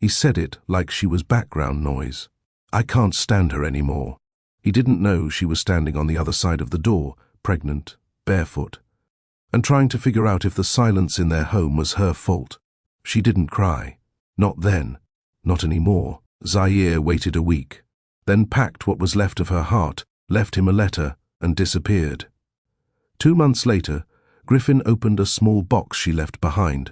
He said it like she was background noise. I can't stand her anymore. He didn't know she was standing on the other side of the door, pregnant, barefoot, and trying to figure out if the silence in their home was her fault. She didn't cry. Not then. Not anymore. Zaire waited a week, then packed what was left of her heart, left him a letter, and disappeared. 2 months later, Griffin opened a small box she left behind.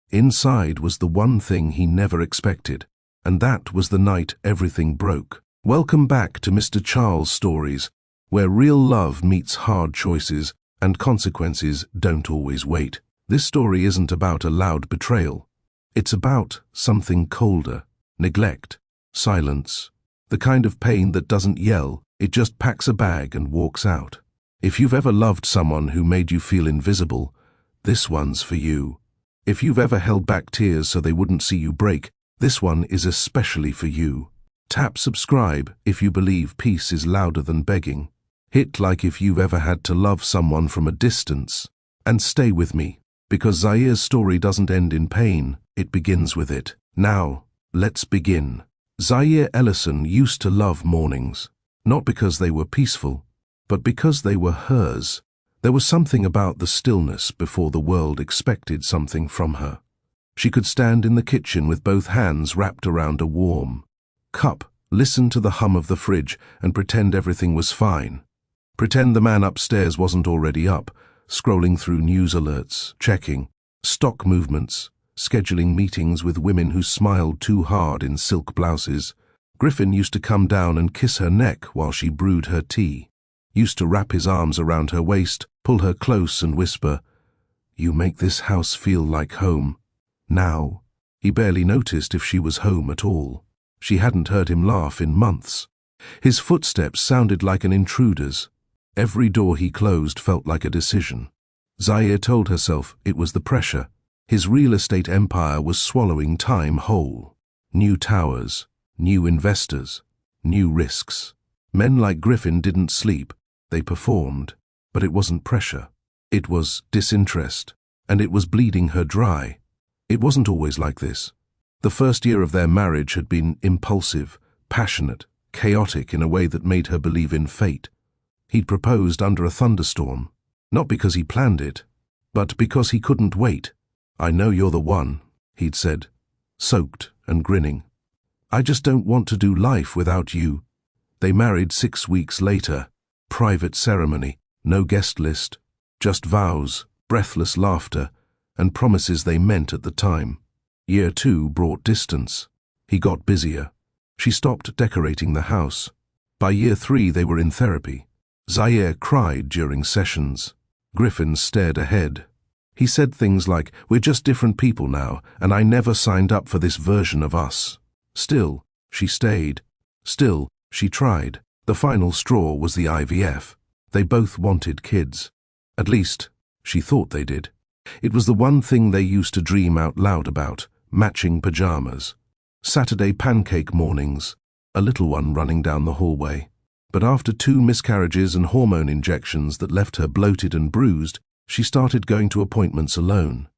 Inside was the one thing he never expected, and that was the night everything broke. Welcome back to Mr. Charles Stories, where real love meets hard choices and consequences don't always wait. This story isn't about a loud betrayal. It's about something colder, neglect, silence, the kind of pain that doesn't yell, it just packs a bag and walks out. If you've ever loved someone who made you feel invisible, this one's for you. If you've ever held back tears so they wouldn't see you break, this one is especially for you. Tap subscribe if you believe peace is louder than begging. Hit like if you've ever had to love someone from a distance. And stay with me, because Zaire's story doesn't end in pain, it begins with it. Now, let's begin. Zaire Ellison used to love mornings, not because they were peaceful, but because they were hers. There was something about the stillness before the world expected something from her. She could stand in the kitchen with both hands wrapped around a warm cup, listen to the hum of the fridge, and pretend everything was fine. Pretend the man upstairs wasn't already up, scrolling through news alerts, checking stock movements, scheduling meetings with women who smiled too hard in silk blouses. Griffin used to come down and kiss her neck while she brewed her tea. Used to wrap his arms around her waist, pull her close and whisper, "You make this house feel like home." Now, he barely noticed if she was home at all. She hadn't heard him laugh in months. His footsteps sounded like an intruder's. Every door he closed felt like a decision. Zaire told herself it was the pressure. His real estate empire was swallowing time whole. New towers, new investors, new risks. Men like Griffin didn't sleep, they performed. But it wasn't pressure. It was disinterest, and it was bleeding her dry. It wasn't always like this. The first year of their marriage had been impulsive, passionate, chaotic in a way that made her believe in fate. He'd proposed under a thunderstorm, not because he planned it, but because he couldn't wait. "I know you're the one," he'd said, soaked and grinning. "I just don't want to do life without you." They married 6 weeks later. Private ceremony, no guest list, just vows, breathless laughter, and promises they meant at the time. Year 2 brought distance. He got busier. She stopped decorating the house. By year 3 they were in therapy. Zaire cried during sessions. Griffin stared ahead. He said things like, "We're just different people now, and I never signed up for this version of us." Still, she stayed. Still, she tried. The final straw was the IVF. They both wanted kids. At least, she thought they did. It was the one thing they used to dream out loud about, matching pajamas. Saturday pancake mornings, a little one running down the hallway. But after 2 miscarriages and hormone injections that left her bloated and bruised, she started going to appointments alone.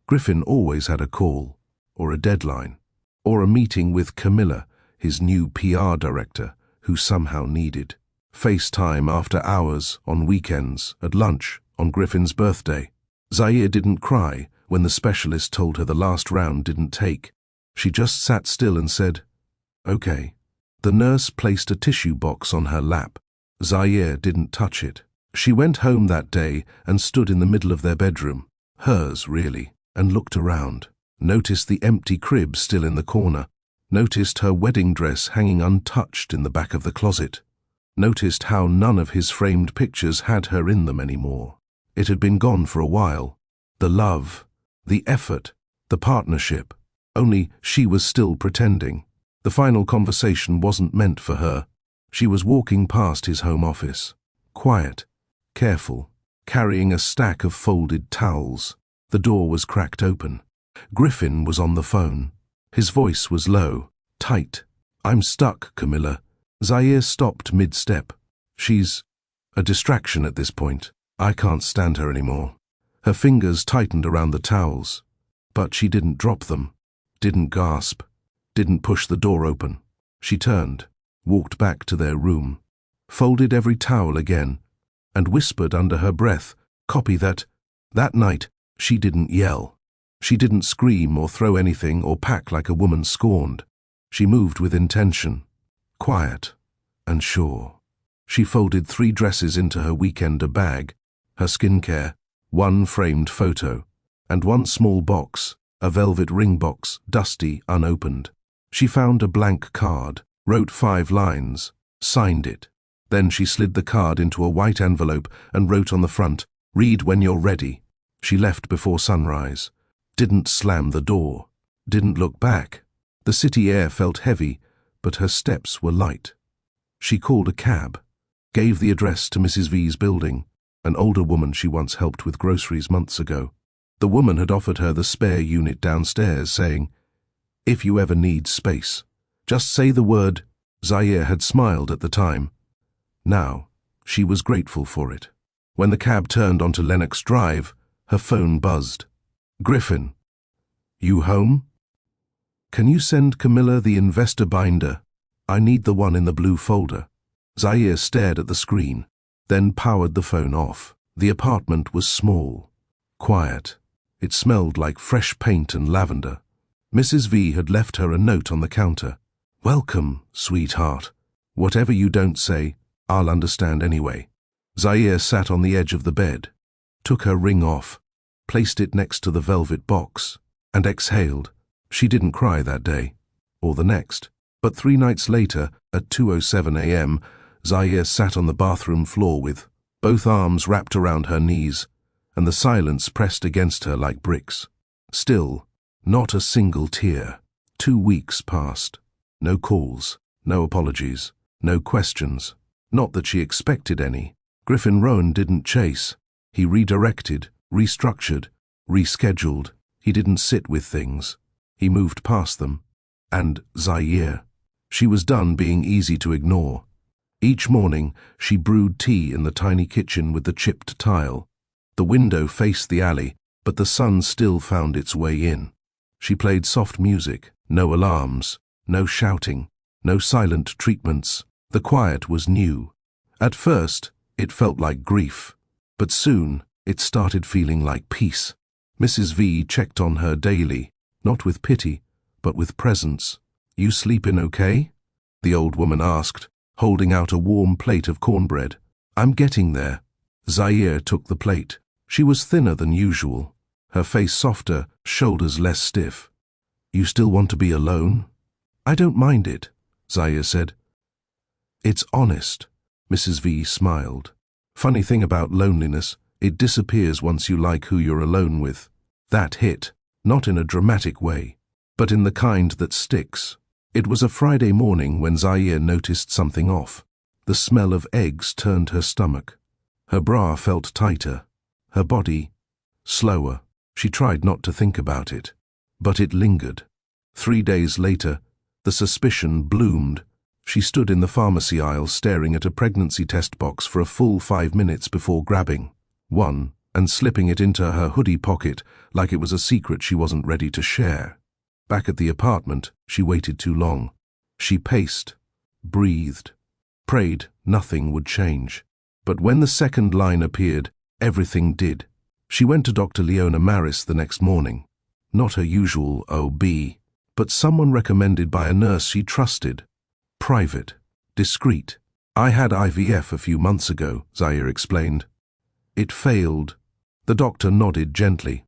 Griffin always had a call, or a deadline, or a meeting with Camilla, his new PR director, who somehow needed FaceTime after hours, on weekends, at lunch, on Griffin's birthday. Zaire didn't cry when the specialist told her the last round didn't take. She just sat still and said, "Okay." The nurse placed a tissue box on her lap. Zaire didn't touch it. She went home that day and stood in the middle of their bedroom, hers really, and looked around. Noticed the empty crib still in the corner. Noticed her wedding dress hanging untouched in the back of the closet. Noticed how none of his framed pictures had her in them anymore. It had been gone for a while. The love, the effort, the partnership. Only she was still pretending. The final conversation wasn't meant for her. She was walking past his home office. Quiet, careful, carrying a stack of folded towels. The door was cracked open. Griffin was on the phone. His voice was low, tight. "I'm stuck, Camilla." Zaire stopped mid-step. "She's a distraction at this point. I can't stand her anymore." Her fingers tightened around the towels. But she didn't drop them, didn't gasp, didn't push the door open. She turned, walked back to their room, folded every towel again, and whispered under her breath, "Copy that." That night, she didn't yell. She didn't scream or throw anything or pack like a woman scorned. She moved with intention, quiet and sure. She folded 3 dresses into her weekender bag, her skincare, 1 framed photo, and 1 small box, a velvet ring box, dusty, unopened. She found a blank card, wrote 5 lines, signed it. Then she slid the card into a white envelope and wrote on the front, "Read when you're ready." She left before sunrise, didn't slam the door, didn't look back. The city air felt heavy, but her steps were light. She called a cab, gave the address to Mrs. V's building, an older woman she once helped with groceries months ago. The woman had offered her the spare unit downstairs, saying, "If you ever need space, just say the word." Zaire had smiled at the time. Now, she was grateful for it. When the cab turned onto Lennox Drive, her phone buzzed. "Griffin, you home? Can you send Camilla the investor binder? I need the one in the blue folder." Zaire stared at the screen, then powered the phone off. The apartment was small, quiet. It smelled like fresh paint and lavender. Mrs. V had left her a note on the counter. "Welcome, sweetheart. Whatever you don't say, I'll understand anyway." Zaire sat on the edge of the bed, took her ring off, placed it next to the velvet box, and exhaled. She didn't cry that day, or the next. But 3 nights later, at 2:07 a.m., Zaire sat on the bathroom floor with both arms wrapped around her knees, and the silence pressed against her like bricks. Still, not a single tear. 2 weeks passed. No calls, no apologies, no questions. Not that she expected any. Griffin Rowan didn't chase. He redirected, restructured, rescheduled. He didn't sit with things. He moved past them. And Zaire. She was done being easy to ignore. Each morning, she brewed tea in the tiny kitchen with the chipped tile. The window faced the alley, but the sun still found its way in. She played soft music, no alarms, no shouting, no silent treatments. The quiet was new. At first, it felt like grief, but soon it started feeling like peace. Mrs. V checked on her daily, not with pity, but with presence. "You sleepin' okay?" the old woman asked, holding out a warm plate of cornbread. "I'm getting there." Zaire took the plate. She was thinner than usual, her face softer, shoulders less stiff. "You still want to be alone?" "I don't mind it," Zaire said. "It's honest." Mrs. V smiled. "Funny thing about loneliness, it disappears once you like who you're alone with." That hit, not in a dramatic way, but in the kind that sticks. It was a Friday morning when Zaire noticed something off. The smell of eggs turned her stomach. Her bra felt tighter, her body slower. She tried not to think about it, but it lingered. 3 days later, the suspicion bloomed. She stood in the pharmacy aisle staring at a pregnancy test box for a full 5 minutes before grabbing one and slipping it into her hoodie pocket like it was a secret she wasn't ready to share. Back at the apartment, she waited too long. She paced, breathed, prayed nothing would change. But when the second line appeared, everything did. She went to Dr. Leona Maris the next morning. Not her usual OB, but someone recommended by a nurse she trusted. Private, discreet. "I had IVF a few months ago," Zaire explained. "It failed." The doctor nodded gently.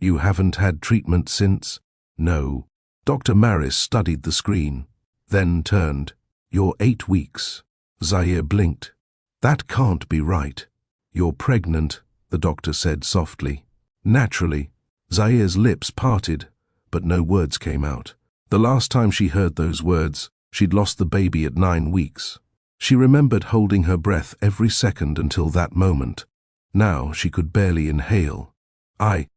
"You haven't had treatment since?" "No." Dr. Maris studied the screen, then turned. "You're 8 weeks." Zaire blinked. "That can't be right." "You're pregnant," the doctor said softly. Naturally, Zaire's lips parted, but no words came out. The last time she heard those words, she'd lost the baby at 9 weeks. She remembered holding her breath every second until that moment. Now she could barely inhale. I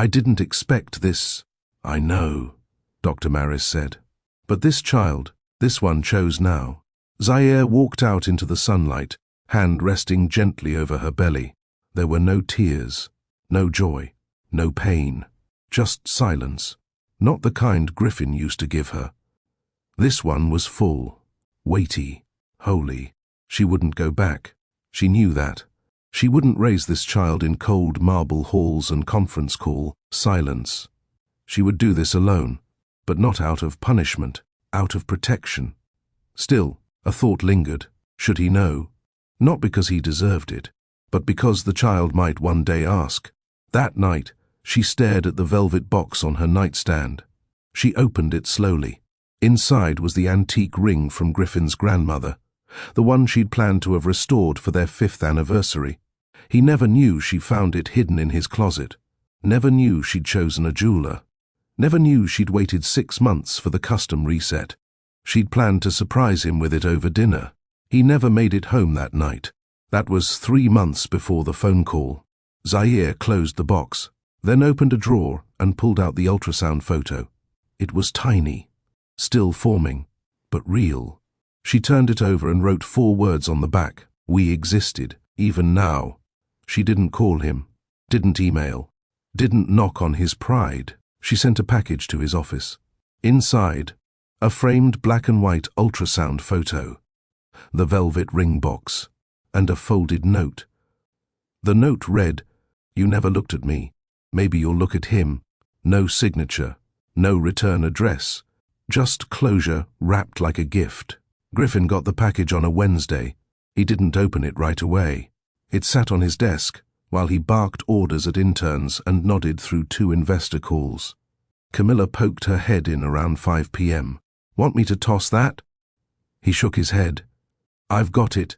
didn't expect this." "I know," Dr. Maris said. "But this child, this one chose now." Zaire walked out into the sunlight, hand resting gently over her belly. There were no tears, no joy, no pain, just silence. Not the kind Griffin used to give her. This one was full, weighty, holy. She wouldn't go back. She knew that. She wouldn't raise this child in cold marble halls and conference call silence. She would do this alone, but not out of punishment, out of protection. Still, a thought lingered. Should he know? Not because he deserved it, but because the child might one day ask. That night, she stared at the velvet box on her nightstand. She opened it slowly. Inside was the antique ring from Griffin's grandmother, the one she'd planned to have restored for their 5th anniversary. He never knew she found it hidden in his closet. Never knew she'd chosen a jeweler. Never knew she'd waited 6 months for the custom reset. She'd planned to surprise him with it over dinner. He never made it home that night. That was 3 months before the phone call. Zaire closed the box, then opened a drawer and pulled out the ultrasound photo. It was tiny, still forming, but real. She turned it over and wrote 4 words on the back. We existed, even now. She didn't call him, didn't email, didn't knock on his pride. She sent a package to his office. Inside, a framed black and white ultrasound photo, the velvet ring box, and a folded note. The note read, "You never looked at me. Maybe you'll look at him." No signature, no return address, just closure wrapped like a gift. Griffin got the package on a Wednesday. He didn't open it right away. It sat on his desk while he barked orders at interns and nodded through 2 investor calls. Camilla poked her head in around 5 p.m. "Want me to toss that?" He shook his head. "I've got it."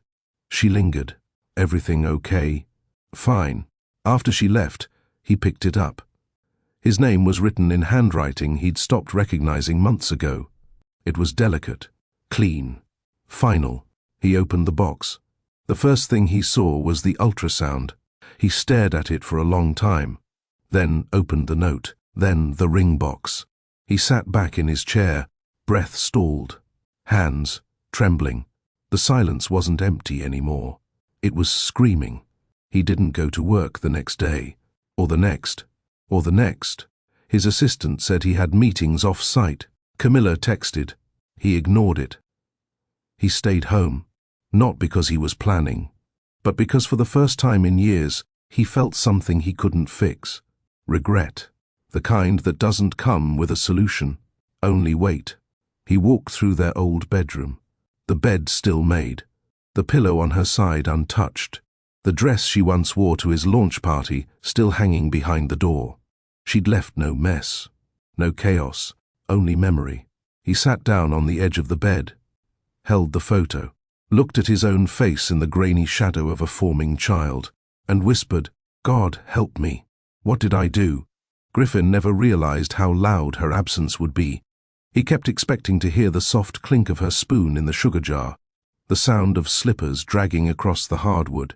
She lingered. "Everything okay?" "Fine." After she left, he picked it up. His name was written in handwriting he'd stopped recognizing months ago. It was delicate, clean, final. He opened the box. The first thing he saw was the ultrasound. He stared at it for a long time, then opened the note, then the ring box. He sat back in his chair, breath stalled, hands trembling. The silence wasn't empty anymore. It was screaming. He didn't go to work the next day, or the next, or the next. His assistant said he had meetings off-site. Camilla texted. He ignored it. He stayed home, not because he was planning, but because for the first time in years, he felt something he couldn't fix. Regret. The kind that doesn't come with a solution, only wait. He walked through their old bedroom. The bed still made, the pillow on her side untouched, the dress she once wore to his launch party still hanging behind the door. She'd left no mess, no chaos, only memory. He sat down on the edge of the bed, held the photo, looked at his own face in the grainy shadow of a forming child, and whispered, "God, help me. What did I do?" Griffin never realized how loud her absence would be. He kept expecting to hear the soft clink of her spoon in the sugar jar, the sound of slippers dragging across the hardwood,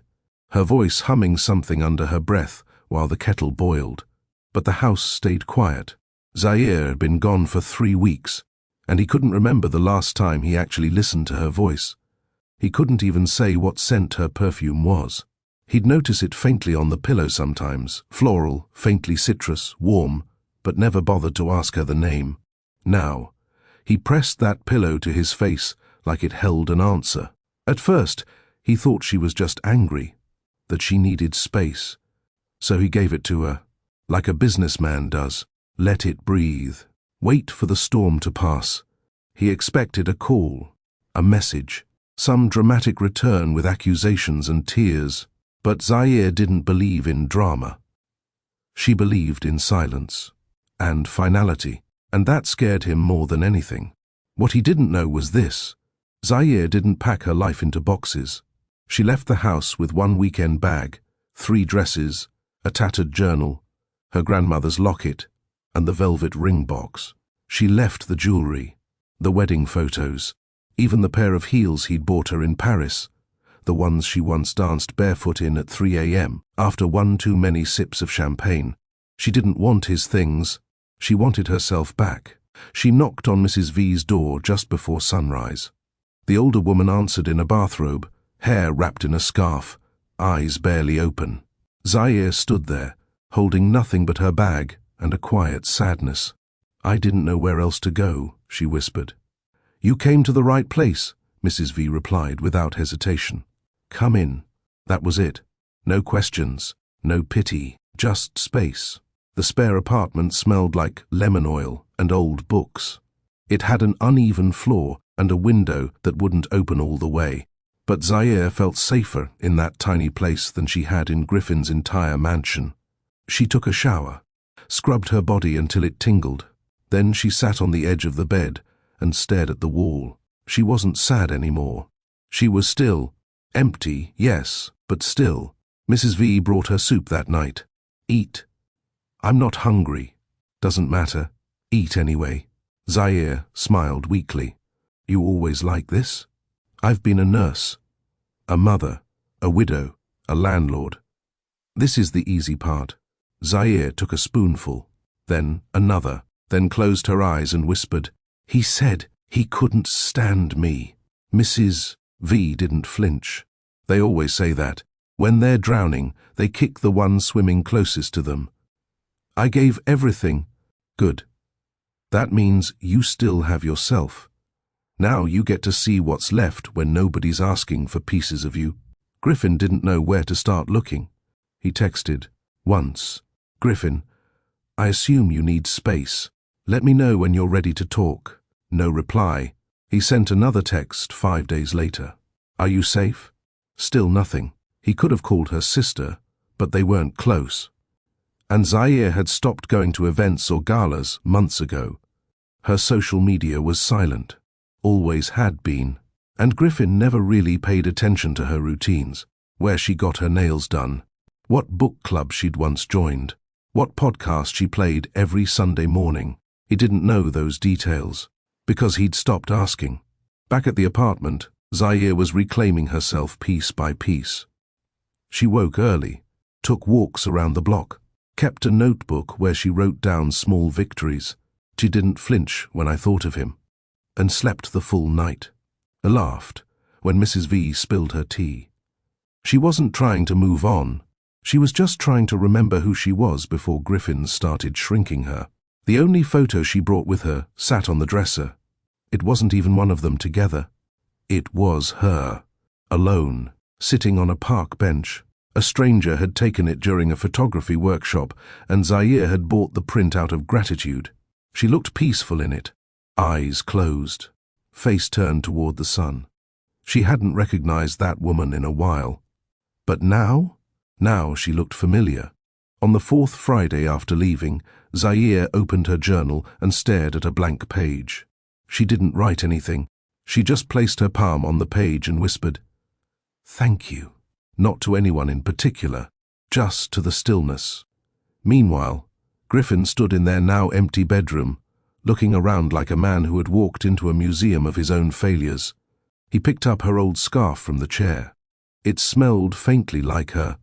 her voice humming something under her breath while the kettle boiled. But the house stayed quiet. Zaire had been gone for 3 weeks, and he couldn't remember the last time he actually listened to her voice. He couldn't even say what scent her perfume was. He'd notice it faintly on the pillow sometimes, floral, faintly citrus, warm, but never bothered to ask her the name. Now, he pressed that pillow to his face like it held an answer. At first, he thought she was just angry, that she needed space. So he gave it to her, like a businessman does. Let it breathe. Wait for the storm to pass. He expected a call, a message, some dramatic return with accusations and tears. But Zaire didn't believe in drama. She believed in silence and finality. And that scared him more than anything. What he didn't know was this. Zaire didn't pack her life into boxes. She left the house with 1 weekend bag, 3 dresses, a tattered journal, her grandmother's locket, and the velvet ring box. She left the jewelry, the wedding photos, even the pair of heels he'd bought her in Paris, the ones she once danced barefoot in at 3 a.m. after 1 too many sips of champagne. She didn't want his things. She wanted herself back. She knocked on Mrs. V's door just before sunrise. The older woman answered in a bathrobe, hair wrapped in a scarf, eyes barely open. Zaire stood there, holding nothing but her bag and a quiet sadness. "I didn't know where else to go," she whispered. "You came to the right place," Mrs. V replied without hesitation. "Come in." That was it. No questions, no pity, just space. The spare apartment smelled like lemon oil and old books. It had an uneven floor and a window that wouldn't open all the way. But Zaire felt safer in that tiny place than she had in Griffin's entire mansion. She took a shower, scrubbed her body until it tingled. Then she sat on the edge of the bed and stared at the wall. She wasn't sad anymore. She was still empty, yes, but still. Mrs. V brought her soup that night. "Eat." "I'm not hungry." "Doesn't matter. Eat anyway." Zaire smiled weakly. "You always like this?" "I've been a nurse, a mother, a widow, a landlord. This is the easy part." Zaire took a spoonful, then another, then closed her eyes and whispered, "He said he couldn't stand me." Mrs. V didn't flinch. They always say that. When they're drowning, they kick the one swimming closest to them. "I gave everything." "Good. That means you still have yourself. Now you get to see what's left when nobody's asking for pieces of you." Griffin didn't know where to start looking. He texted once, "Griffin, I assume you need space. Let me know when you're ready to talk." No reply. He sent another text 5 days later. "Are you safe?" Still nothing. He could have called her sister, but they weren't close. And Zaire had stopped going to events or galas months ago. Her social media was silent. Always had been. And Griffin never really paid attention to her routines, where she got her nails done, what book club she'd once joined, what podcast she played every Sunday morning. He didn't know those details, because he'd stopped asking. Back at the apartment, Zaire was reclaiming herself piece by piece. She woke early, took walks around the block, kept a notebook where she wrote down small victories. She didn't flinch when I thought of him, and slept the full night. I laughed when Mrs. V spilled her tea. She wasn't trying to move on. She was just trying to remember who she was before Griffin started shrinking her. The only photo she brought with her sat on the dresser. It wasn't even one of them together. It was her, alone, sitting on a park bench. A stranger had taken it during a photography workshop, and Zaire had bought the print out of gratitude. She looked peaceful in it, eyes closed, face turned toward the sun. She hadn't recognized that woman in a while. But now she looked familiar. On the 4th Friday after leaving, Zaire opened her journal and stared at a blank page. She didn't write anything. She just placed her palm on the page and whispered, "Thank you." Not to anyone in particular, just to the stillness. Meanwhile, Griffin stood in their now empty bedroom, looking around like a man who had walked into a museum of his own failures. He picked up her old scarf from the chair. It smelled faintly like her.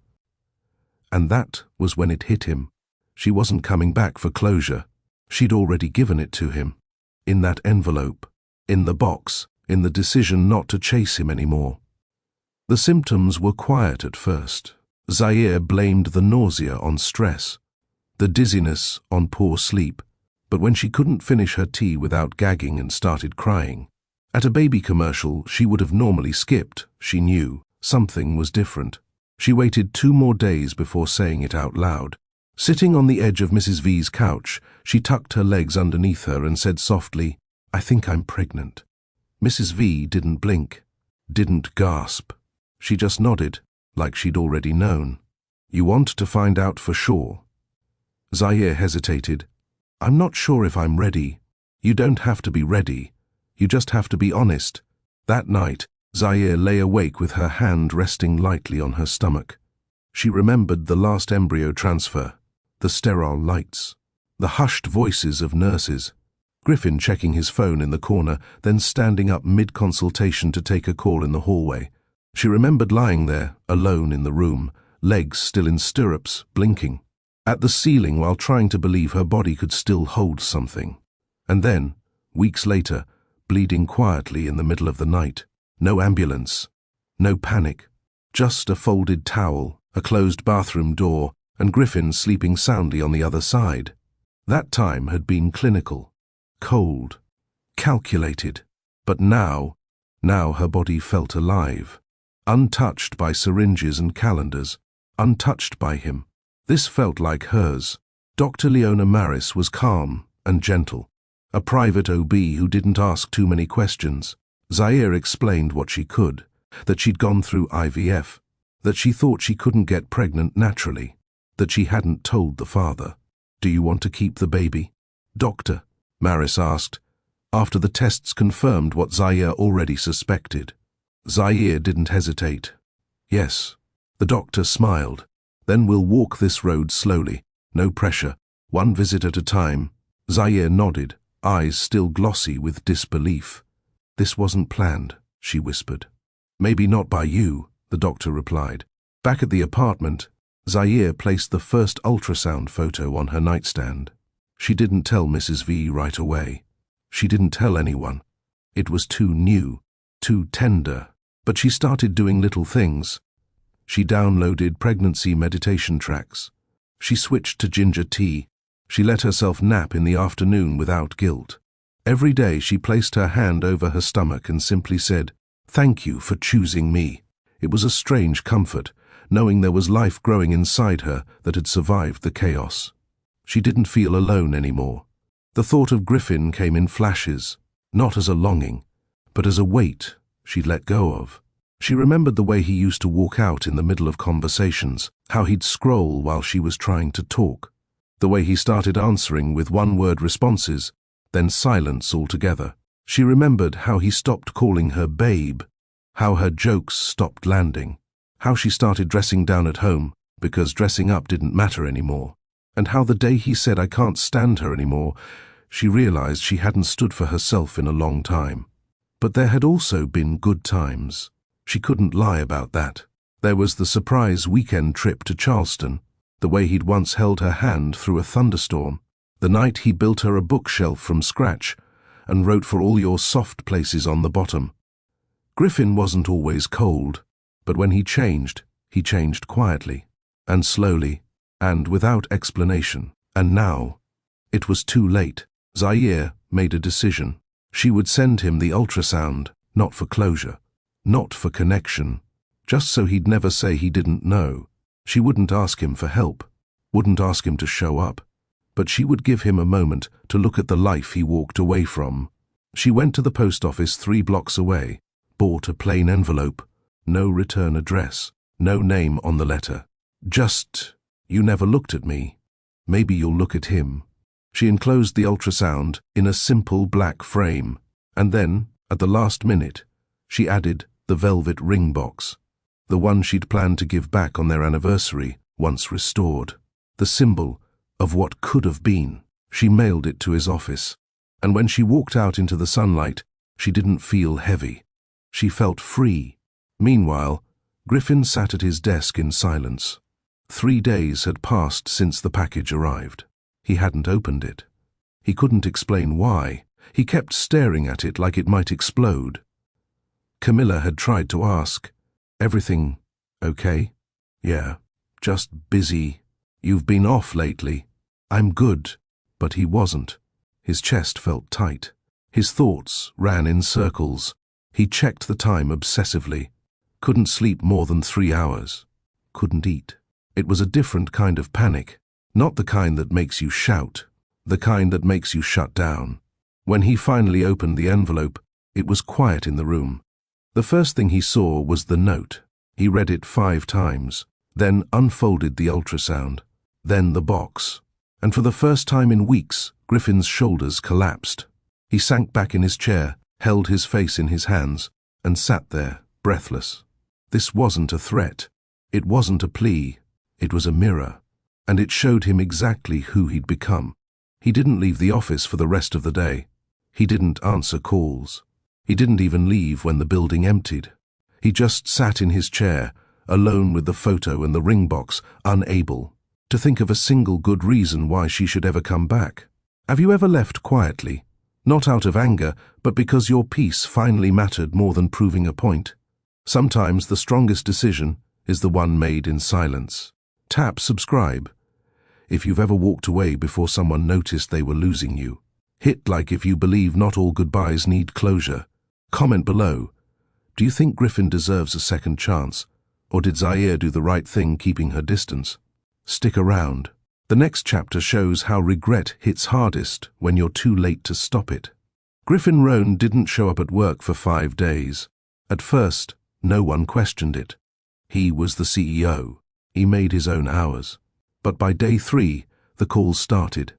And that was when it hit him. She wasn't coming back for closure. She'd already given it to him. In that envelope, in the box, in the decision not to chase him anymore. The symptoms were quiet at first. Zaire blamed the nausea on stress, the dizziness on poor sleep, but when she couldn't finish her tea without gagging and started crying. At a baby commercial she would have normally skipped, she knew. Something was different. She waited 2 more days before saying it out loud. Sitting on the edge of Mrs. V's couch, she tucked her legs underneath her and said softly, "I think I'm pregnant." Mrs. V didn't blink, didn't gasp. She just nodded, like she'd already known. "You want to find out for sure?" Zaire hesitated. "I'm not sure if I'm ready." "You don't have to be ready. You just have to be honest." That night, Zaire lay awake with her hand resting lightly on her stomach. She remembered the last embryo transfer, the sterile lights, the hushed voices of nurses, Griffin checking his phone in the corner, then standing up mid-consultation to take a call in the hallway. She remembered lying there, alone in the room, legs still in stirrups, blinking, at the ceiling while trying to believe her body could still hold something. And then, weeks later, bleeding quietly in the middle of the night. No ambulance, no panic, just a folded towel, a closed bathroom door, and Griffin sleeping soundly on the other side. That time had been clinical, cold, calculated. But now her body felt alive, untouched by syringes and calendars, untouched by him. This felt like hers. Dr. Leona Maris was calm and gentle, a private OB who didn't ask too many questions. Zaire explained what she could, that she'd gone through IVF, that she thought she couldn't get pregnant naturally, that she hadn't told the father. "Do you want to keep the baby, doctor?" Maris asked, after the tests confirmed what Zaire already suspected. Zaire didn't hesitate. "Yes." The doctor smiled. "Then we'll walk this road slowly, no pressure, one visit at a time." Zaire nodded, eyes still glossy with disbelief. "This wasn't planned," she whispered. "Maybe not by you," the doctor replied. Back at the apartment, Zaire placed the first ultrasound photo on her nightstand. She didn't tell Mrs. V right away. She didn't tell anyone. It was too new, too tender. But she started doing little things. She downloaded pregnancy meditation tracks. She switched to ginger tea. She let herself nap in the afternoon without guilt. Every day she placed her hand over her stomach and simply said, "Thank you for choosing me." It was a strange comfort, knowing there was life growing inside her that had survived the chaos. She didn't feel alone anymore. The thought of Griffin came in flashes, not as a longing, but as a weight she'd let go of. She remembered the way he used to walk out in the middle of conversations, how he'd scroll while she was trying to talk, the way he started answering with one-word responses, then silence altogether. She remembered how he stopped calling her babe, how her jokes stopped landing, how she started dressing down at home because dressing up didn't matter anymore, and how the day he said, "I can't stand her anymore," she realized she hadn't stood for herself in a long time. But there had also been good times. She couldn't lie about that. There was the surprise weekend trip to Charleston, the way he'd once held her hand through a thunderstorm, the night he built her a bookshelf from scratch and wrote for all your soft places on the bottom. Griffin wasn't always cold, but when he changed quietly, and slowly, and without explanation. And now, it was too late. Zaire made a decision. She would send him the ultrasound, not for closure, not for connection, just so he'd never say he didn't know. She wouldn't ask him for help, wouldn't ask him to show up, but she would give him a moment to look at the life he walked away from. She went to the post office 3 blocks away, bought a plain envelope, no return address, no name on the letter. Just, "You never looked at me. Maybe you'll look at him." She enclosed the ultrasound in a simple black frame, and then, at the last minute, she added the velvet ring box, the one she'd planned to give back on their anniversary, once restored, the symbol of what could have been. She mailed it to his office, and when she walked out into the sunlight, she didn't feel heavy. She felt free. Meanwhile, Griffin sat at his desk in silence. 3 days had passed since the package arrived. He hadn't opened it. He couldn't explain why. He kept staring at it like it might explode. Camilla had tried to ask, "Everything okay?" "Yeah, just busy. You've been off lately." "I'm good." But he wasn't. His chest felt tight. His thoughts ran in circles. He checked the time obsessively. Couldn't sleep more than 3 hours. Couldn't eat. It was a different kind of panic, not the kind that makes you shout, the kind that makes you shut down. When he finally opened the envelope, it was quiet in the room. The first thing he saw was the note. He read it 5 times, then unfolded the ultrasound, then the box. And for the first time in weeks, Griffin's shoulders collapsed. He sank back in his chair, held his face in his hands, and sat there, breathless. This wasn't a threat. It wasn't a plea. It was a mirror, and it showed him exactly who he'd become. He didn't leave the office for the rest of the day. He didn't answer calls. He didn't even leave when the building emptied. He just sat in his chair, alone with the photo and the ring box, unable to think of a single good reason why she should ever come back. Have you ever left quietly, not out of anger, but because your peace finally mattered more than proving a point? Sometimes the strongest decision is the one made in silence. Tap subscribe if you've ever walked away before someone noticed they were losing you. Hit like if you believe not all goodbyes need closure. Comment below. Do you think Griffin deserves a second chance? Or did Zaire do the right thing keeping her distance? Stick around. The next chapter shows how regret hits hardest when you're too late to stop it. Griffin Rohn didn't show up at work for 5 days. At first, no one questioned it. He was the CEO. He made his own hours. But by day 3, the calls started.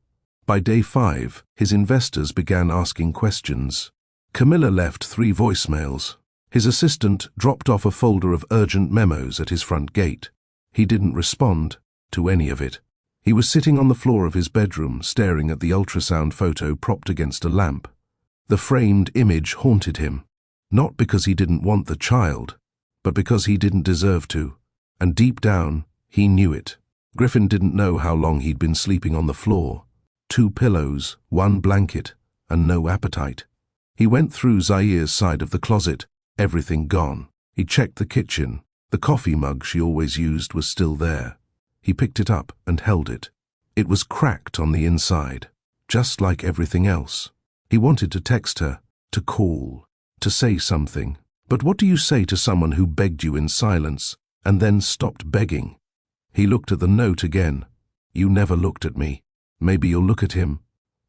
By day 5, his investors began asking questions. Camilla left 3 voicemails. His assistant dropped off a folder of urgent memos at his front gate. He didn't respond to any of it. He was sitting on the floor of his bedroom, staring at the ultrasound photo propped against a lamp. The framed image haunted him, not because he didn't want the child, but because he didn't deserve to. And deep down, he knew it. Griffin didn't know how long he'd been sleeping on the floor. 2 pillows, 1 blanket, and no appetite. He went through Zaire's side of the closet, everything gone. He checked the kitchen. The coffee mug she always used was still there. He picked it up and held it. It was cracked on the inside, just like everything else. He wanted to text her, to call, to say something. But what do you say to someone who begged you in silence and then stopped begging? He looked at the note again. You never looked at me. Maybe you'll look at him.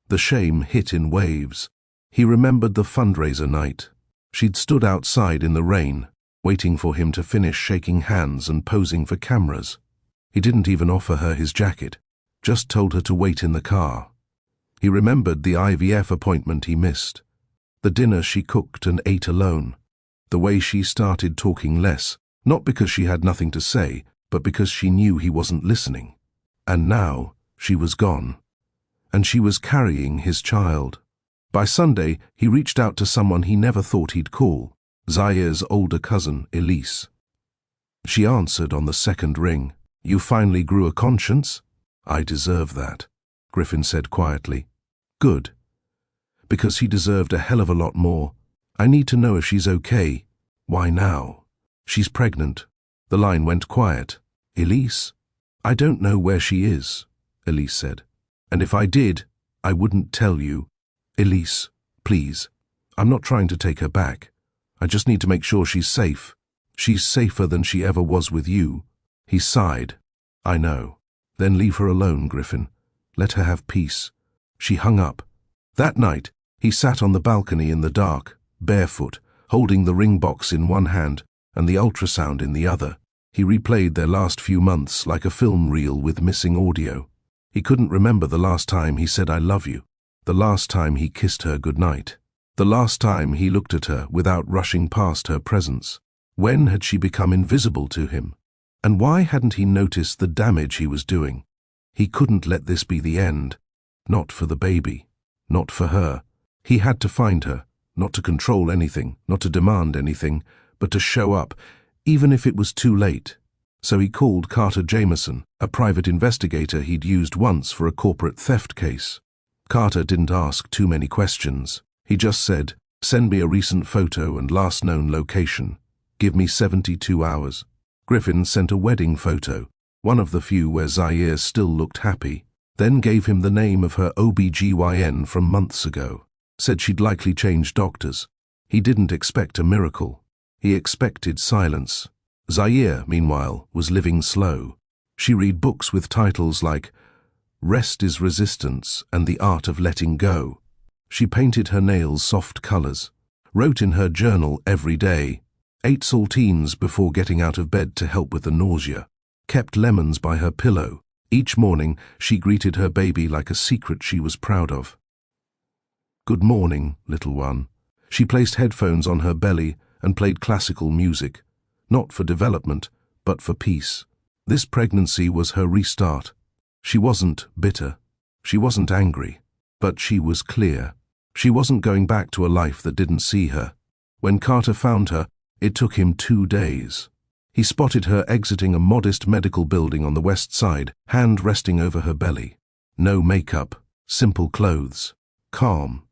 The shame hit in waves. He remembered the fundraiser night. She'd stood outside in the rain, waiting for him to finish shaking hands and posing for cameras. He didn't even offer her his jacket, just told her to wait in the car. He remembered the IVF appointment he missed, the dinner she cooked and ate alone, the way she started talking less, not because she had nothing to say, but because she knew he wasn't listening. And now she was gone, and she was carrying his child. By Sunday, he reached out to someone he never thought he'd call, Zaire's older cousin, Elise. She answered on the 2nd ring. You finally grew a conscience? I deserve that, Griffin said quietly. Good. Because he deserved a hell of a lot more. I need to know if she's okay. Why now? She's pregnant. The line went quiet. Elise? I don't know where she is, Elise said. And if I did, I wouldn't tell you. Elise, please. I'm not trying to take her back. I just need to make sure she's safe. She's safer than she ever was with you. He sighed. I know. Then leave her alone, Griffin. Let her have peace. She hung up. That night, he sat on the balcony in the dark, barefoot, holding the ring box in one hand and the ultrasound in the other. He replayed their last few months like a film reel with missing audio. He couldn't remember the last time he said I love you, the last time he kissed her goodnight, the last time he looked at her without rushing past her presence. When had she become invisible to him? And why hadn't he noticed the damage he was doing? He couldn't let this be the end. Not for the baby. Not for her. He had to find her, not to control anything, not to demand anything, but to show up, even if it was too late. So he called Carter Jameson, a private investigator he'd used once for a corporate theft case. Carter didn't ask too many questions. He just said, send me a recent photo and last known location. Give me 72 hours. Griffin sent a wedding photo, one of the few where Zaire still looked happy, then gave him the name of her OBGYN from months ago. Said she'd likely change doctors. He didn't expect a miracle. He expected silence. Zaire, meanwhile, was living slow. She read books with titles like Rest is Resistance and the Art of Letting Go. She painted her nails soft colors, wrote in her journal every day, ate saltines before getting out of bed to help with the nausea, kept lemons by her pillow. Each morning, she greeted her baby like a secret she was proud of. Good morning, little one. She placed headphones on her belly and played classical music, not for development, but for peace. This pregnancy was her restart. She wasn't bitter. She wasn't angry. But she was clear. She wasn't going back to a life that didn't see her. When Carter found her, it took him 2 days. He spotted her exiting a modest medical building on the west side, hand resting over her belly. No makeup, simple clothes, calm.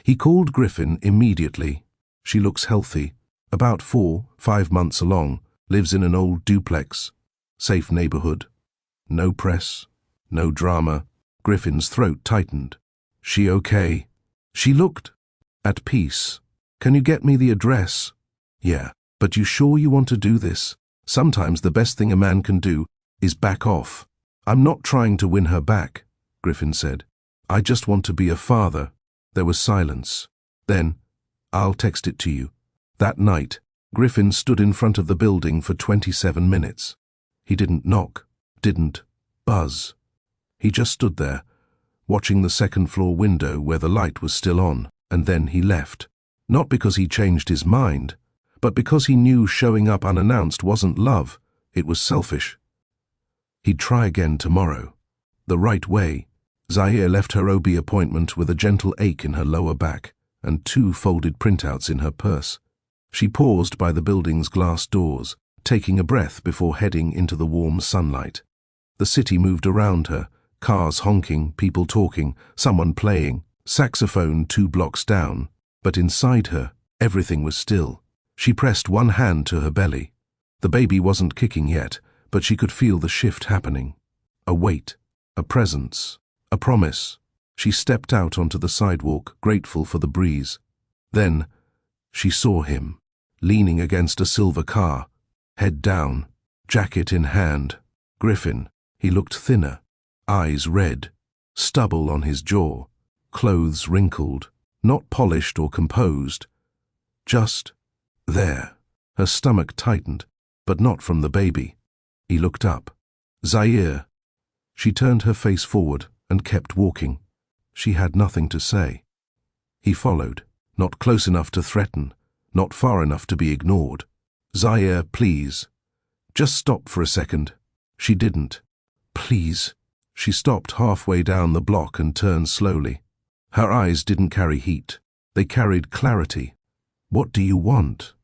He called Griffin immediately. She looks healthy, about 4-5 months along, lives in an old duplex, safe neighborhood. No press, no drama. Griffin's throat tightened. She okay? She looked at peace. Can you get me the address? Yeah, but you sure you want to do this? Sometimes the best thing a man can do is back off. I'm not trying to win her back, Griffin said. I just want to be a father. There was silence. Then, I'll text it to you. That night, Griffin stood in front of the building for 27 minutes. He didn't knock, didn't buzz. He just stood there, watching the second-floor window where the light was still on, and then he left. Not because he changed his mind, but because he knew showing up unannounced wasn't love, it was selfish. He'd try again tomorrow. The right way. Zaire left her OB appointment with a gentle ache in her lower back and 2 folded printouts in her purse. She paused by the building's glass doors, taking a breath before heading into the warm sunlight. The city moved around her, cars honking, people talking, someone playing, saxophone 2 blocks down, but inside her, everything was still. She pressed one hand to her belly. The baby wasn't kicking yet, but she could feel the shift happening. A weight, a presence, a promise. She stepped out onto the sidewalk, grateful for the breeze. Then, she saw him, leaning against a silver car, head down, jacket in hand. Griffin. He looked thinner, eyes red, stubble on his jaw, clothes wrinkled, not polished or composed. Just there. Her stomach tightened, but not from the baby. He looked up. Zaire. She turned her face forward and kept walking. She had nothing to say. He followed, not close enough to threaten, not far enough to be ignored. Zaire, please. Just stop for a second. She didn't. Please. She stopped halfway down the block and turned slowly. Her eyes didn't carry heat. They carried clarity. What do you want?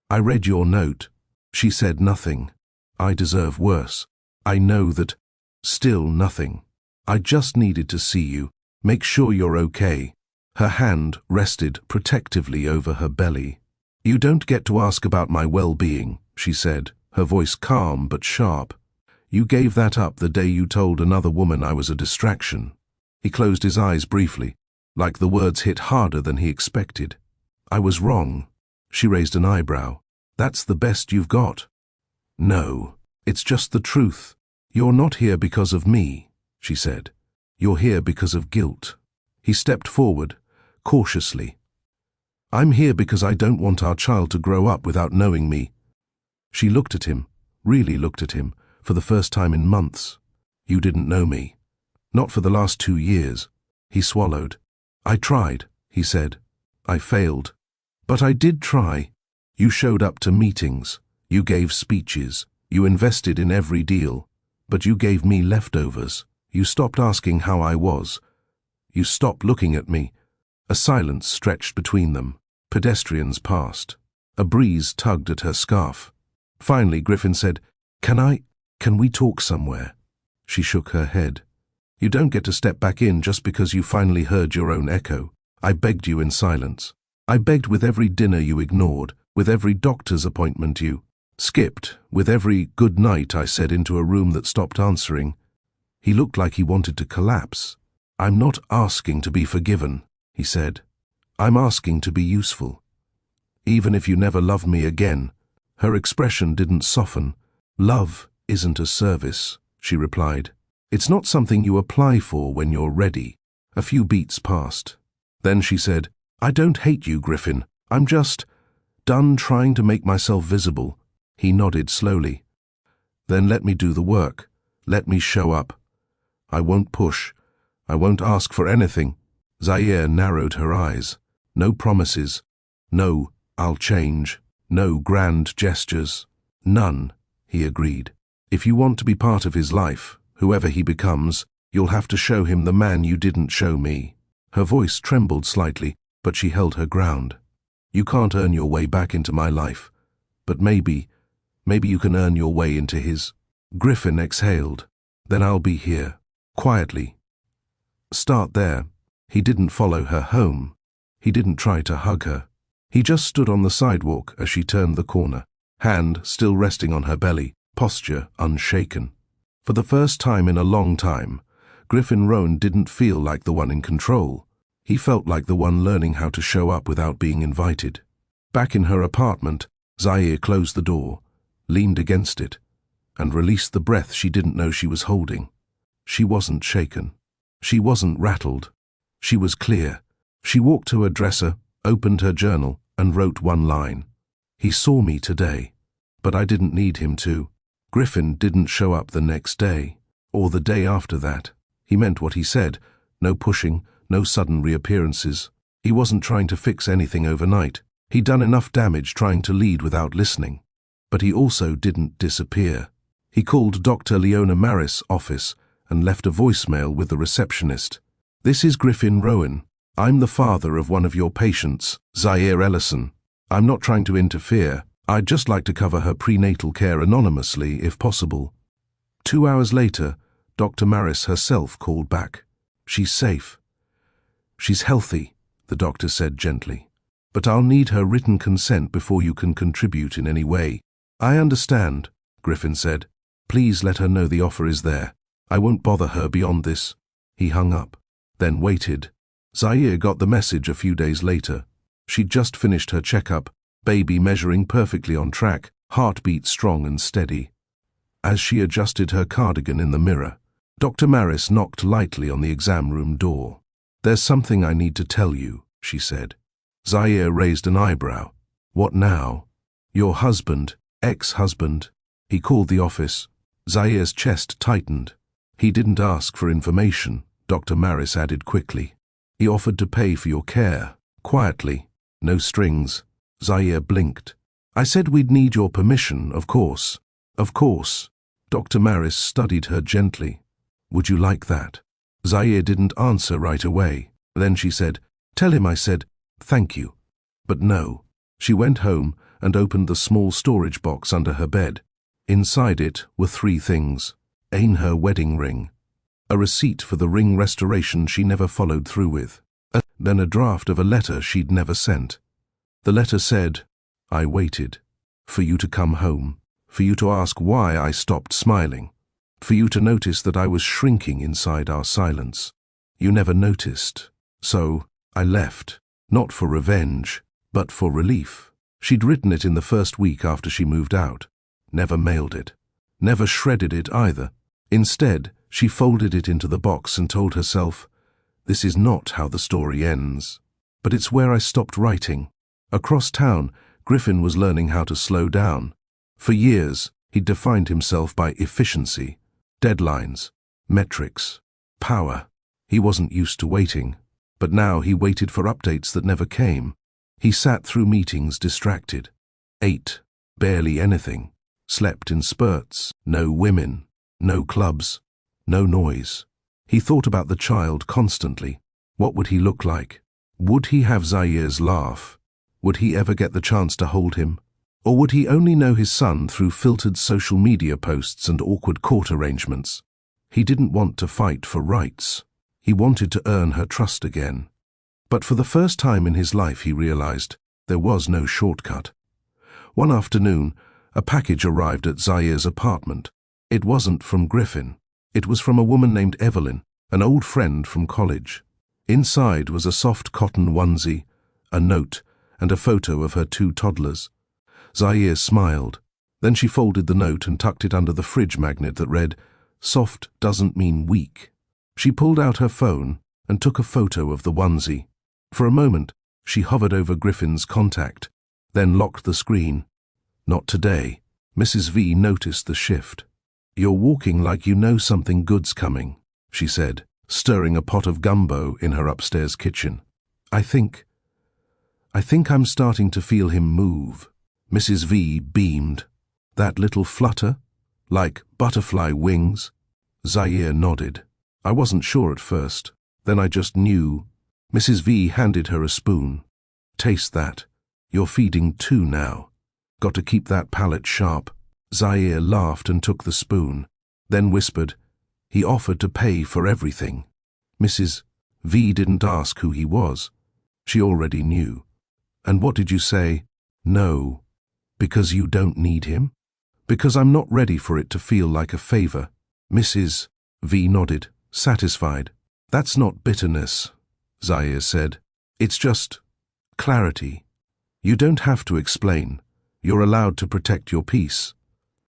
I read your note. She said nothing. I deserve worse. I know that. Still nothing. I just needed to see you. Make sure you're okay. Her hand rested protectively over her belly. You don't get to ask about my well-being, she said, her voice calm but sharp. You gave that up the day you told another woman I was a distraction. He closed his eyes briefly, like the words hit harder than he expected. I was wrong. She raised an eyebrow. That's the best you've got. No, it's just the truth. You're not here because of me, she said. You're here because of guilt. He stepped forward, cautiously. I'm here because I don't want our child to grow up without knowing me. She looked at him, really looked at him, for the first time in months. You didn't know me. Not for the last 2 years. He swallowed. I tried, he said. I failed. But I did try. You showed up to meetings. You gave speeches. You invested in every deal. But you gave me leftovers. You stopped asking how I was. You stopped looking at me. A silence stretched between them. Pedestrians passed. A breeze tugged at her scarf. Finally, Griffin said, Can we talk somewhere? She shook her head. You don't get to step back in just because you finally heard your own echo. I begged you in silence. I begged with every dinner you ignored, with every doctor's appointment you skipped, with every good night I said into a room that stopped answering. He looked like he wanted to collapse. I'm not asking to be forgiven, he said. I'm asking to be useful. Even if you never love me again. Her expression didn't soften. Love isn't a service, she replied. It's not something you apply for when you're ready. A few beats passed. Then she said, I don't hate you, Griffin. I'm just done trying to make myself visible. He nodded slowly. Then let me do the work. Let me show up. I won't push. I won't ask for anything. Zaire narrowed her eyes. No promises. No, I'll change. No grand gestures. None, he agreed. If you want to be part of his life, whoever he becomes, you'll have to show him the man you didn't show me. Her voice trembled slightly, but she held her ground. You can't earn your way back into my life. But maybe you can earn your way into his. Griffin exhaled. Then I'll be here. Quietly. Start there. He didn't follow her home. He didn't try to hug her. He just stood on the sidewalk as she turned the corner, hand still resting on her belly, posture unshaken. For the first time in a long time, Griffin Roan didn't feel like the one in control. He felt like the one learning how to show up without being invited. Back in her apartment, Zaire closed the door, leaned against it, and released the breath she didn't know she was holding. She wasn't shaken. She wasn't rattled. She was clear. She walked to her dresser, opened her journal, and wrote one line. He saw me today, but I didn't need him to. Griffin didn't show up the next day, or the day after that. He meant what he said. No pushing, no sudden reappearances. He wasn't trying to fix anything overnight. He'd done enough damage trying to lead without listening. But he also didn't disappear. He called Dr. Leona Maris' office and left a voicemail with the receptionist. "This is Griffin Rowan. I'm the father of one of your patients, Zaire Ellison. I'm not trying to interfere. I'd just like to cover her prenatal care anonymously, if possible." 2 hours later, Dr. Maris herself called back. "She's safe. She's healthy," the doctor said gently. "But I'll need her written consent before you can contribute in any way." "I understand," Griffin said. "Please let her know the offer is there. I won't bother her beyond this." He hung up, then waited. Zaire got the message a few days later. She'd just finished her checkup, baby measuring perfectly on track, heartbeat strong and steady. As she adjusted her cardigan in the mirror, Dr. Maris knocked lightly on the exam room door. "There's something I need to tell you," she said. Zaire raised an eyebrow. "What now?" "Your husband, ex-husband." He called the office. Zaire's chest tightened. "He didn't ask for information," Dr. Maris added quickly. "He offered to pay for your care, quietly, no strings." Zaire blinked. "I said we'd need your permission, of course." "Of course." Dr. Maris studied her gently. "Would you like that?" Zaire didn't answer right away. Then she said, "Tell him I said, thank you." But no. She went home and opened the small storage box under her bed. Inside it were 3 things. Her wedding ring, a receipt for the ring restoration she never followed through with, then a draft of a letter she'd never sent. The letter said, "I waited for you to come home, for you to ask why I stopped smiling, for you to notice that I was shrinking inside our silence. You never noticed. So I left, not for revenge, but for relief." She'd written it in the first week after she moved out. Never mailed it. Never shredded it either. Instead, she folded it into the box and told herself, "This is not how the story ends. But it's where I stopped writing." Across town, Griffin was learning how to slow down. For years, he'd defined himself by efficiency, deadlines, metrics, power. He wasn't used to waiting, but now he waited for updates that never came. He sat through meetings distracted, ate barely anything, slept in spurts, no women, no clubs, no noise. He thought about the child constantly. What would he look like? Would he have Zaire's laugh? Would he ever get the chance to hold him? Or would he only know his son through filtered social media posts and awkward court arrangements? He didn't want to fight for rights. He wanted to earn her trust again. But for the first time in his life he realized there was no shortcut. One afternoon, a package arrived at Zaire's apartment. It wasn't from Griffin. It was from a woman named Evelyn, an old friend from college. Inside was a soft cotton onesie, a note, and a photo of her 2 toddlers. Zaire smiled. Then she folded the note and tucked it under the fridge magnet that read, "Soft doesn't mean weak." She pulled out her phone and took a photo of the onesie. For a moment, she hovered over Griffin's contact, then locked the screen. "Not today." Mrs. V noticed the shift. "You're walking like you know something good's coming," she said, stirring a pot of gumbo in her upstairs kitchen. I think I'm starting to feel him move." Mrs. V beamed. "That little flutter? Like butterfly wings?" Zaire nodded. "I wasn't sure at first. Then I just knew." Mrs. V handed her a spoon. "Taste that. You're feeding 2 now. Got to keep that palate sharp." Zaire laughed and took the spoon, then whispered, "He offered to pay for everything." Mrs. V didn't ask who he was. She already knew. "And what did you say?" "No. Because you don't need him?" "Because I'm not ready for it to feel like a favor." Mrs. V nodded, satisfied. "That's not bitterness. Zaire said. It's just clarity. You don't have to explain. You're allowed to protect your peace.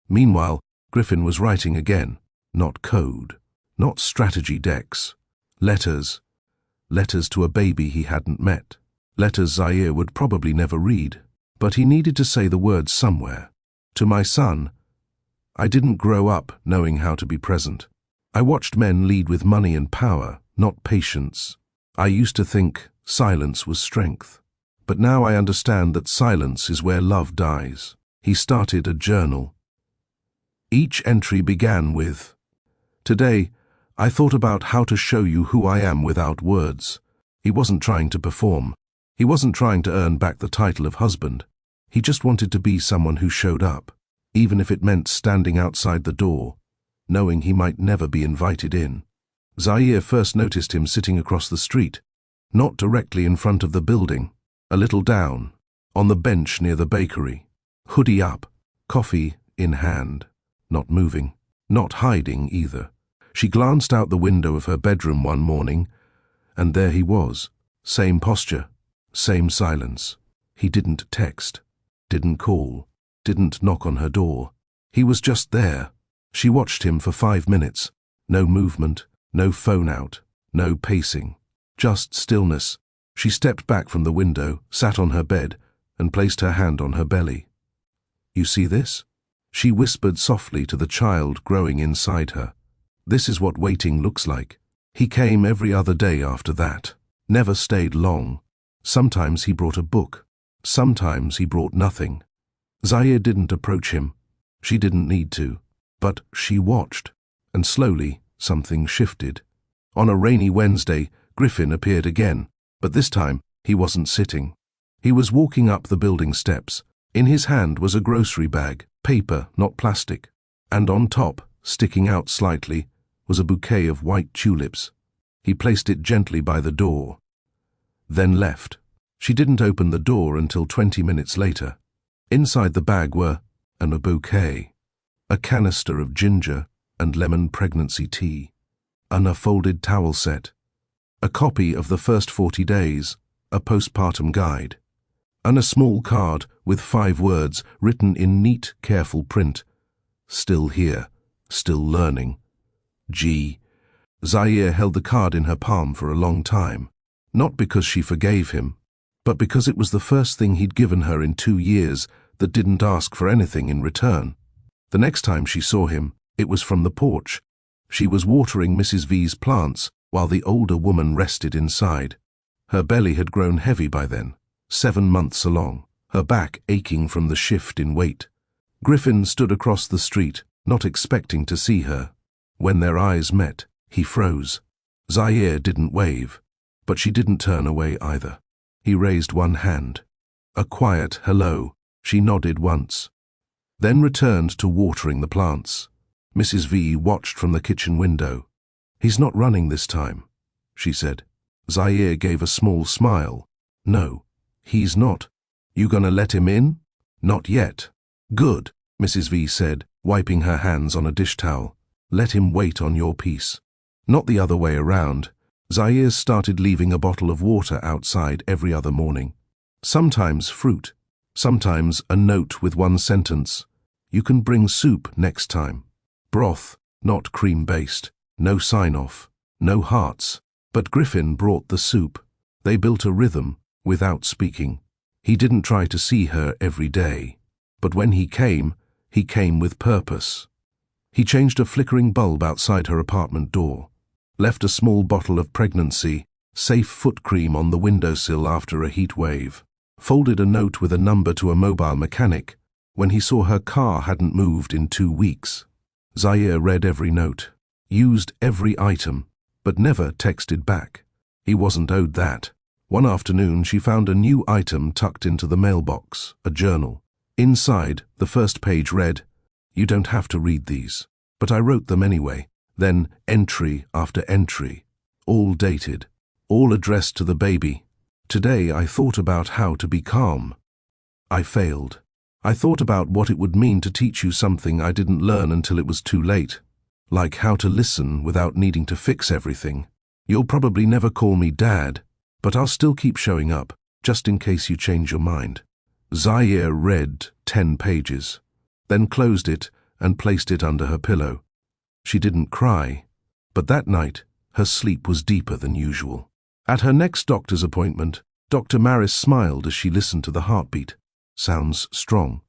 Meanwhile, Griffin was writing again. Not code, not strategy decks. Letters. Letters to a baby he hadn't met. Letters Zaire would probably never read. But he needed to say the words somewhere. To my son, I didn't grow up knowing how to be present. I watched men lead with money and power, not patience. I used to think silence was strength. But now I understand that silence is where love dies. He started a journal. Each entry began with, "Today, I thought about how to show you who I am without words." He wasn't trying to perform. He wasn't trying to earn back the title of husband. He just wanted to be someone who showed up, even if it meant standing outside the door, knowing he might never be invited in. Zaire first noticed him sitting across the street, not directly in front of the building, a little down, on the bench near the bakery, hoodie up, coffee in hand, not moving, not hiding either. She glanced out the window of her bedroom one morning, and there he was, same posture, same silence. He didn't text, didn't call, didn't knock on her door. He was just there. She watched him for 5 minutes. No movement, no phone out, no pacing, just stillness. She stepped back from the window, sat on her bed, and placed her hand on her belly. "You see this?" She whispered softly to the child growing inside her. "This is what waiting looks like." He came every other day after that, never stayed long. Sometimes he brought a book. Sometimes he brought nothing. Zaire didn't approach him. She didn't need to. But she watched, and slowly something shifted. On a rainy Wednesday, Griffin appeared again, but this time he wasn't sitting. He was walking up the building steps. In his hand was a grocery bag, paper, not plastic, and on top, sticking out slightly, was a bouquet of white tulips. He placed it gently by the door, then left. She didn't open the door until 20 minutes later. Inside the bag were a bouquet, a canister of ginger and lemon pregnancy tea, a folded towel set, a copy of the first 40 days, a postpartum guide, and a small card with 5 words written in neat, careful print. "Still here, still learning. G." Zaire held the card in her palm for a long time, not because she forgave him, but because it was the first thing he'd given her in 2 years that didn't ask for anything in return. The next time she saw him, it was from the porch. She was watering Mrs. V's plants while the older woman rested inside. Her belly had grown heavy by then, 7 months along, her back aching from the shift in weight. Griffin stood across the street, not expecting to see her. When their eyes met, he froze. Zaire didn't wave, but she didn't turn away either. He raised one hand. A quiet hello. She nodded once, then returned to watering the plants. Mrs. V watched from the kitchen window. "He's not running this time," she said. Zaire gave a small smile. "No, he's not. You gonna let him in?" "Not yet." "Good," Mrs. V said, wiping her hands on a dish towel. "Let him wait on your piece." Not the other way around. Zaire started leaving a bottle of water outside every other morning. Sometimes fruit, sometimes a note with one sentence. "You can bring soup next time. Broth, not cream-based. No sign-off, no hearts." But Griffin brought the soup. They built a rhythm without speaking. He didn't try to see her every day, but when he came with purpose. He changed a flickering bulb outside her apartment door, left a small bottle of pregnancy, safe foot cream on the windowsill after a heat wave, folded a note with a number to a mobile mechanic when he saw her car hadn't moved in 2 weeks. Zaire read every note, used every item, but never texted back. He wasn't owed that. One afternoon she found a new item tucked into the mailbox, a journal. Inside, the first page read, "You don't have to read these, but I wrote them anyway." Then entry after entry, all dated, all addressed to the baby. "Today I thought about how to be calm. I failed. I thought about what it would mean to teach you something I didn't learn until it was too late, like how to listen without needing to fix everything. You'll probably never call me Dad, But I'll still keep showing up, just in case you change your mind. Zaire read 10 pages, then closed it and placed it under her pillow. She didn't cry, but that night her sleep was deeper than usual. At her next doctor's appointment, Dr. Maris smiled as she listened to the heartbeat. Sounds strong.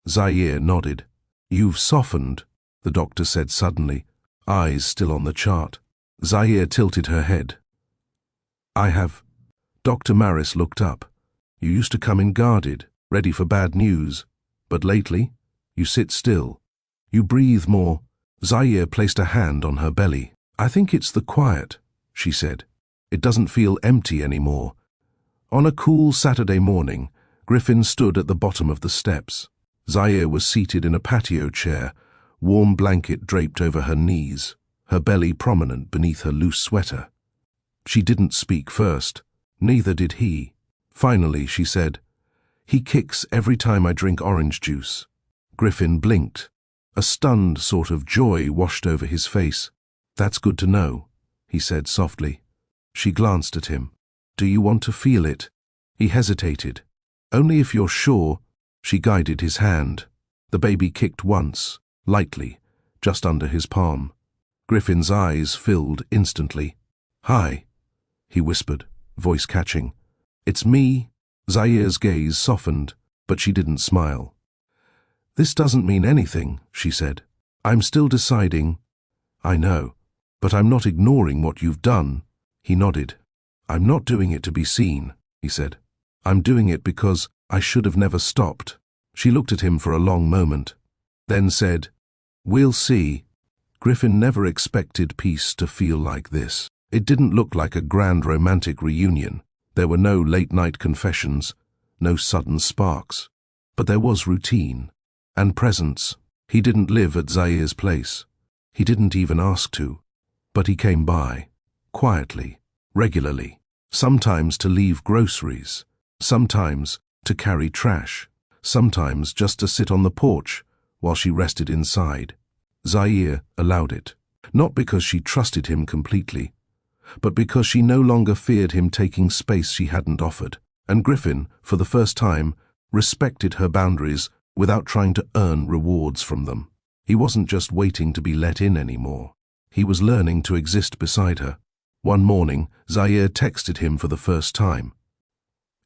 Zaire nodded. You've softened, the doctor said suddenly, eyes still on the chart. Zaire tilted her head. I have. Dr. Maris looked up. You used to come in guarded, ready for bad news, but lately, you sit still. You breathe more. Zaire placed a hand on her belly. I think it's the quiet, she said. It doesn't feel empty anymore. On a cool Saturday morning, Griffin stood at the bottom of the steps. Zaire was seated in a patio chair, warm blanket draped over her knees, her belly prominent beneath her loose sweater. She didn't speak first. Neither did he. Finally, she said, He kicks every time I drink orange juice. Griffin blinked. A stunned sort of joy washed over his face. That's good to know, he said softly. She glanced at him. Do you want to feel it? He hesitated. Only if you're sure. She guided his hand. The baby kicked once, lightly, just under his palm. Griffin's eyes filled instantly. Hi, he whispered, voice catching. It's me. Zaire's gaze softened, but she didn't smile. This doesn't mean anything, she said. I'm still deciding. I know, but I'm not ignoring what you've done. He nodded. I'm not doing it to be seen, he said. I'm doing it because I should have never stopped. She looked at him for a long moment, then said, We'll see. Griffin never expected peace to feel like this. It didn't look like a grand romantic reunion. There were no late-night confessions, no sudden sparks. But there was routine and presence. He didn't live at Zaire's place. He didn't even ask to. But he came by, quietly, regularly, sometimes to leave groceries, sometimes to carry trash, sometimes just to sit on the porch while she rested inside. Zaire allowed it, not because she trusted him completely, but because she no longer feared him taking space she hadn't offered. And Griffin, for the first time, respected her boundaries without trying to earn rewards from them. He wasn't just waiting to be let in anymore. He was learning to exist beside her. One morning, Zaire texted him for the first time.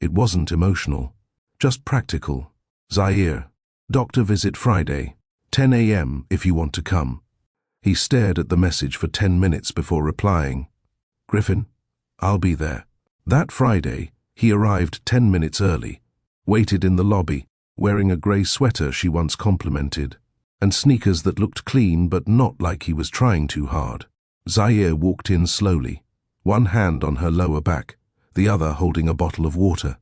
It wasn't emotional, just practical. Zaire, doctor visit Friday, 10 a.m. if you want to come. He stared at the message for 10 minutes before replying. Griffin, I'll be there. That Friday, he arrived 10 minutes early, waited in the lobby, wearing a grey sweater she once complimented, and sneakers that looked clean but not like he was trying too hard. Zaire walked in slowly, one hand on her lower back, the other holding a bottle of water.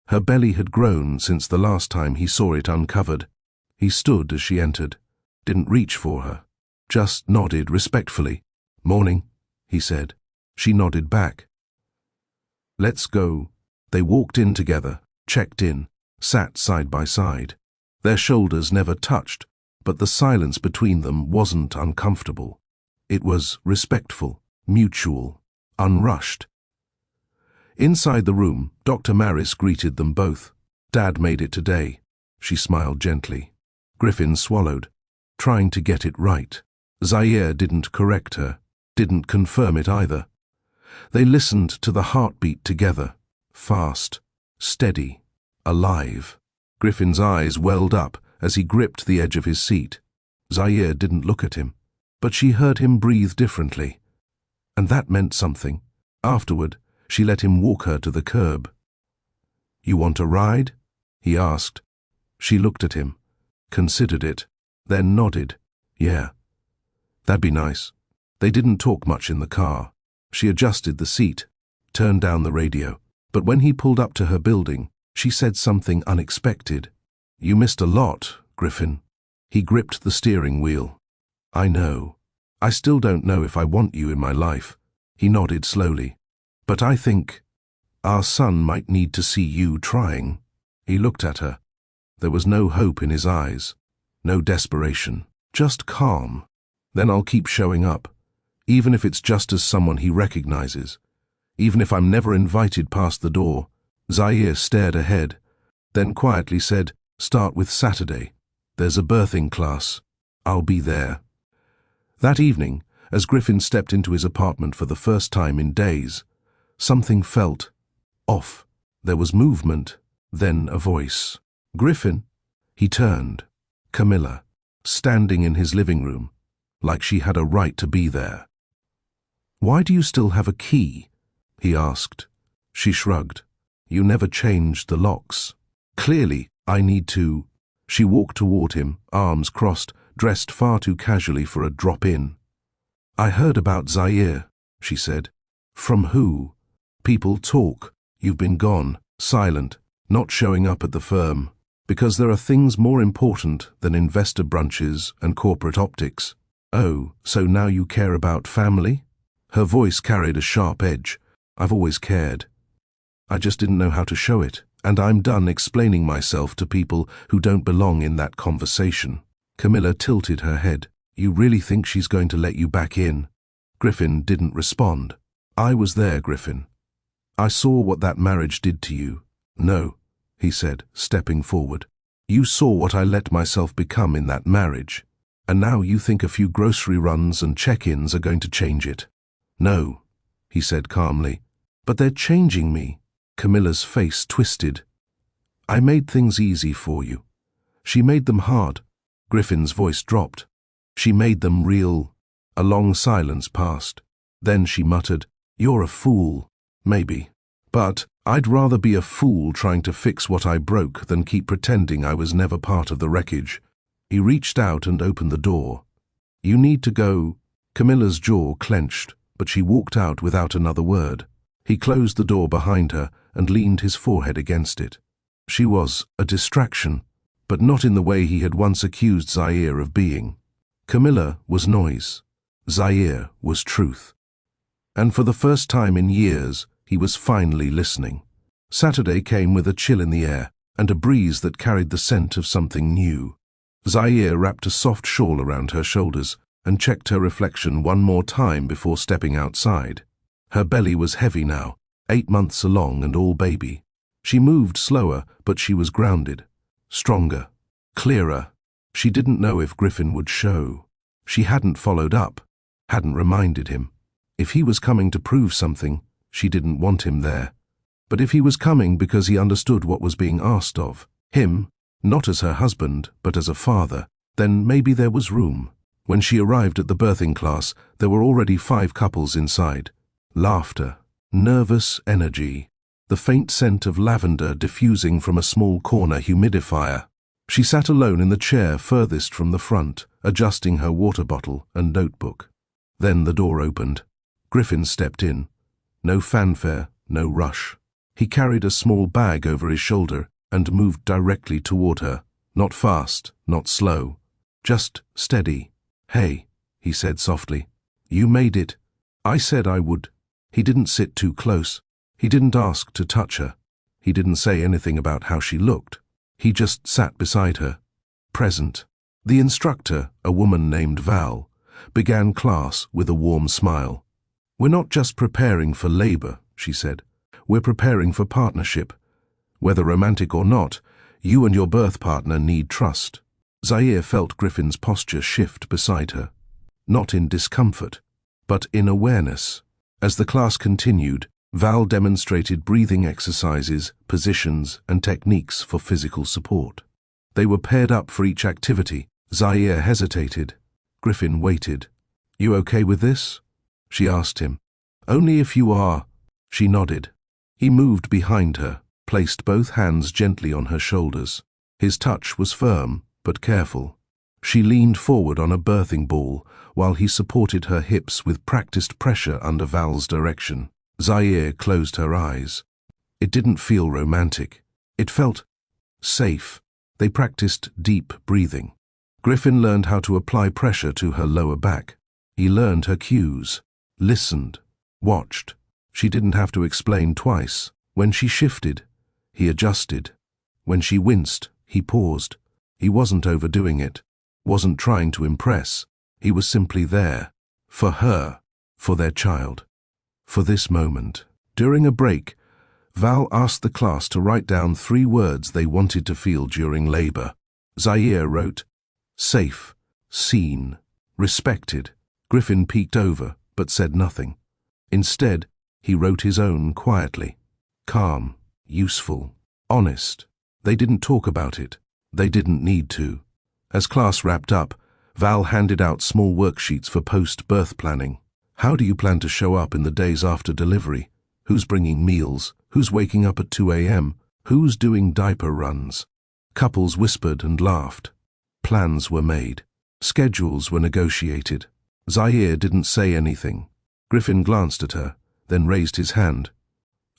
Her belly had grown since the last time he saw it uncovered. He stood as she entered, didn't reach for her, just nodded respectfully. Morning, he said. She nodded back. Let's go. They walked in together, checked in, sat side by side. Their shoulders never touched, but the silence between them wasn't uncomfortable. It was respectful, mutual, unrushed. Inside the room, Dr. Maris greeted them both. Dad made it today, she smiled gently. Griffin swallowed, trying to get it right. Zaire didn't correct her, didn't confirm it either. They listened to the heartbeat together, fast, steady, alive. Griffin's eyes welled up as he gripped the edge of his seat. Zaire didn't look at him, but she heard him breathe differently. And that meant something. Afterward, she let him walk her to the curb. You want a ride? He asked. She looked at him, considered it, then nodded. Yeah. That'd be nice. They didn't talk much in the car. She adjusted the seat, turned down the radio. But when he pulled up to her building, she said something unexpected. You missed a lot, Griffin. He gripped the steering wheel. I know. I still don't know if I want you in my life. He nodded slowly. But I think our son might need to see you trying. He looked at her. There was no hope in his eyes, no desperation, just calm. Then I'll keep showing up, even if it's just as someone he recognizes. even if I'm never invited past the door. Zaire stared ahead, then quietly said, "Start with Saturday. There's a birthing class. I'll be there." That evening, as Griffin stepped into his apartment for the first time in days, something felt off. There was movement, then a voice. "Griffin?" He turned. Camilla, standing in his living room, like she had a right to be there. "Why do you still have a key?" he asked. She shrugged. "You never changed the locks." "Clearly, I need to." She walked toward him, arms crossed, dressed far too casually for a drop-in. "I heard about Zaire," she said. "From who?" "People talk. You've been gone, silent, not showing up at the firm. Because there are things more important than investor brunches and corporate optics." "Oh, so now you care about family?" Her voice carried a sharp edge. "I've always cared. I just didn't know how to show it, and I'm done explaining myself to people who don't belong in that conversation." Camilla tilted her head. "You really think she's going to let you back in?" Griffin didn't respond. "I was there, Griffin. I saw what that marriage did to you." "No," he said, stepping forward. "You saw what I let myself become in that marriage, and now you think a few grocery runs and check-ins are going to change it." "No," he said calmly. "But they're changing me." Camilla's face twisted. "I made things easy for you. She made them hard." Griffin's voice dropped. "She made them real." A long silence passed. Then she muttered, "You're a fool." "Maybe. But I'd rather be a fool trying to fix what I broke than keep pretending I was never part of the wreckage." He reached out and opened the door. "You need to go." Camilla's jaw clenched, but she walked out without another word. He closed the door behind her and leaned his forehead against it. She was a distraction, but not in the way he had once accused Zaire of being. Camilla was noise. Zaire was truth. And for the first time in years, he was finally listening. Saturday came with a chill in the air and a breeze that carried the scent of something new. Zaire wrapped a soft shawl around her shoulders and checked her reflection one more time before stepping outside. Her belly was heavy now, 8 months along and all baby. She moved slower, but she was grounded. Stronger. Clearer. She didn't know if Griffin would show. She hadn't followed up, hadn't reminded him. If he was coming to prove something, she didn't want him there. But if he was coming because he understood what was being asked of him, not as her husband, but as a father, then maybe there was room. When she arrived at the birthing class, there were already 5 couples inside. Laughter, nervous energy, the faint scent of lavender diffusing from a small corner humidifier. She sat alone in the chair furthest from the front, adjusting her water bottle and notebook. Then the door opened. Griffin stepped in. No fanfare, no rush. He carried a small bag over his shoulder and moved directly toward her. Not fast, not slow. Just steady. "Hey," he said softly. "You made it. I said I would." He didn't sit too close. He didn't ask to touch her. He didn't say anything about how she looked. He just sat beside her, present. The instructor, a woman named Val, began class with a warm smile. "We're not just preparing for labor," she said. "We're preparing for partnership. Whether romantic or not, you and your birth partner need trust." Zaire felt Griffin's posture shift beside her. Not in discomfort, but in awareness. As the class continued, Val demonstrated breathing exercises, positions, and techniques for physical support. They were paired up for each activity. Zaire hesitated. Griffin waited. "You okay with this?" she asked him. "Only if you are." She nodded. He moved behind her, placed both hands gently on her shoulders. His touch was firm, but careful. She leaned forward on a birthing ball, while he supported her hips with practiced pressure under Val's direction. Zaire closed her eyes. It didn't feel romantic. It felt safe. They practiced deep breathing. Griffin learned how to apply pressure to her lower back. He learned her cues, listened, watched. She didn't have to explain twice. When she shifted, he adjusted. When she winced, he paused. He wasn't overdoing it, wasn't trying to impress. He was simply there, for her, for their child, for this moment. During a break, Val asked the class to write down 3 words they wanted to feel during labor. Zaire wrote, safe, seen, respected. Griffin peeked over, but said nothing. Instead, he wrote his own quietly. Calm, useful, honest. They didn't talk about it. They didn't need to. As class wrapped up, Val handed out small worksheets for post-birth planning. How do you plan to show up in the days after delivery? Who's bringing meals? Who's waking up at 2 a.m.? Who's doing diaper runs? Couples whispered and laughed. Plans were made. Schedules were negotiated. Zaire didn't say anything. Griffin glanced at her, then raised his hand.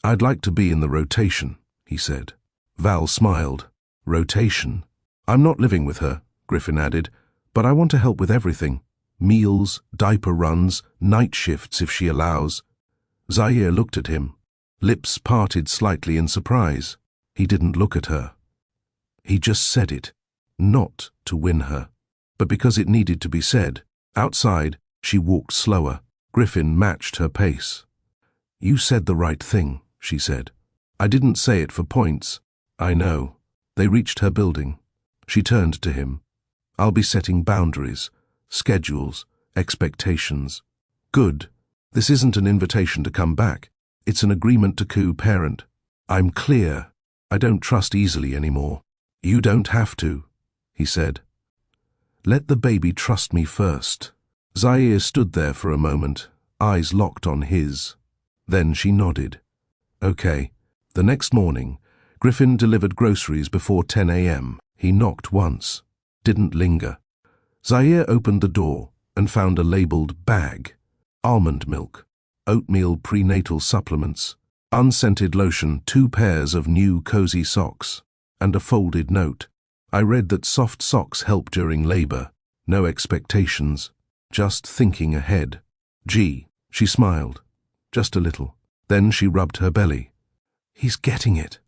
I'd like to be in the rotation, he said. Val smiled. Rotation? I'm not living with her, Griffin added, but I want to help with everything. Meals, diaper runs, night shifts if she allows. Zaire looked at him. Lips parted slightly in surprise. He didn't look at her. He just said it, not to win her, but because it needed to be said. Outside, she walked slower. Griffin matched her pace. You said the right thing, she said. I didn't say it for points. I know. They reached her building. She turned to him. I'll be setting boundaries, schedules, expectations. Good. This isn't an invitation to come back. It's an agreement to co-parent. I'm clear. I don't trust easily anymore. You don't have to, he said. Let the baby trust me first. Zaire stood there for a moment, eyes locked on his. Then she nodded. Okay. The next morning, Griffin delivered groceries before 10 a.m. He knocked once. Didn't linger. Zaire opened the door and found a labeled bag. Almond milk, oatmeal prenatal supplements, unscented lotion, 2 pairs of new cozy socks, and a folded note. I read that soft socks help during labor. No expectations, just thinking ahead. Gee, she smiled. Just a little. Then she rubbed her belly. He's getting it,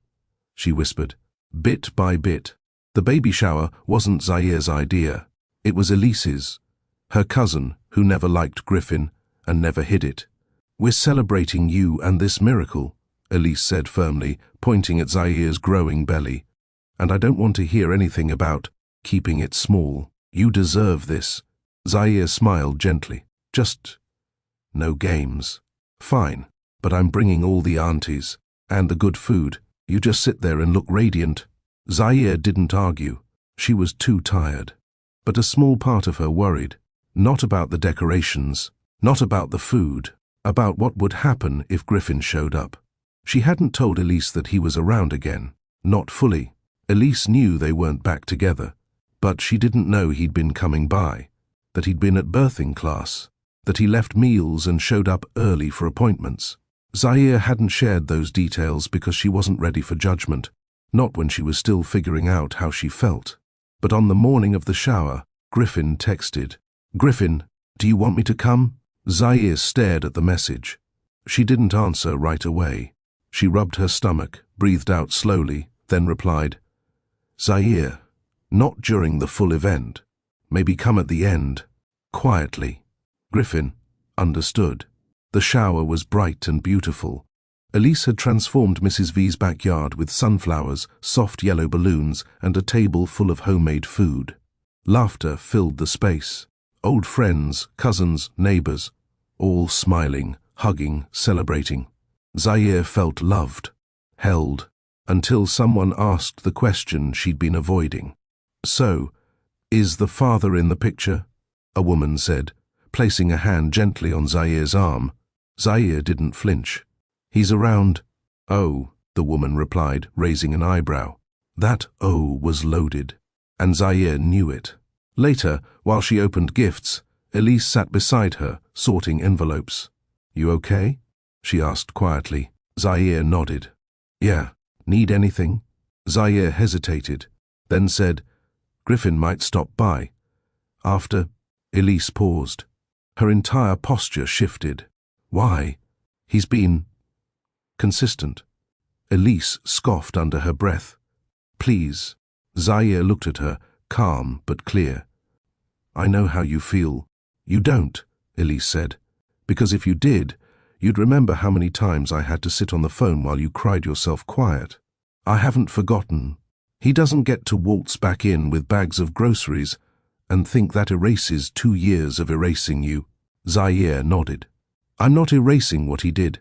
she whispered, bit by bit. The baby shower wasn't Zaire's idea. It was Elise's, her cousin, who never liked Griffin and never hid it. We're celebrating you and this miracle, Elise said firmly, pointing at Zaire's growing belly. And I don't want to hear anything about keeping it small. You deserve this. Zaire smiled gently. Just no games. Fine, but I'm bringing all the aunties and the good food. You just sit there and look radiant. Zaire didn't argue. She was too tired. But a small part of her worried. Not about the decorations, not about the food, about what would happen if Griffin showed up. She hadn't told Elise that he was around again. Not fully. Elise knew they weren't back together, but she didn't know he'd been coming by, that he'd been at birthing class, that he left meals and showed up early for appointments. Zaire hadn't shared those details because she wasn't ready for judgment, not when she was still figuring out how she felt. But on the morning of the shower, Griffin texted, Griffin, do you want me to come? Zaire stared at the message. She didn't answer right away. She rubbed her stomach, breathed out slowly, then replied, Zaire, not during the full event. Maybe come at the end, quietly. Griffin understood. The shower was bright and beautiful. Elise had transformed Mrs. V's backyard with sunflowers, soft yellow balloons, and a table full of homemade food. Laughter filled the space. Old friends, cousins, neighbors, all smiling, hugging, celebrating. Zaire felt loved, held, until someone asked the question she'd been avoiding. So, is the father in the picture? A woman said, placing a hand gently on Zaire's arm. Zaire didn't flinch. He's around. Oh, the woman replied, raising an eyebrow. That "oh" was loaded, and Zaire knew it. Later, while she opened gifts, Elise sat beside her, sorting envelopes. You okay? She asked quietly. Zaire nodded. Yeah. Need anything? Zaire hesitated, then said, Griffin might stop by. After, Elise paused. Her entire posture shifted. Why? He's been consistent. Elise scoffed under her breath. Please. Zaire looked at her, calm but clear. I know how you feel. You don't, Elise said, because if you did, You'd remember how many times I had to sit on the phone while you cried yourself quiet. I haven't forgotten. He doesn't get to waltz back in with bags of groceries and think that erases 2 years of erasing you. Zaire nodded. I'm not erasing what he did.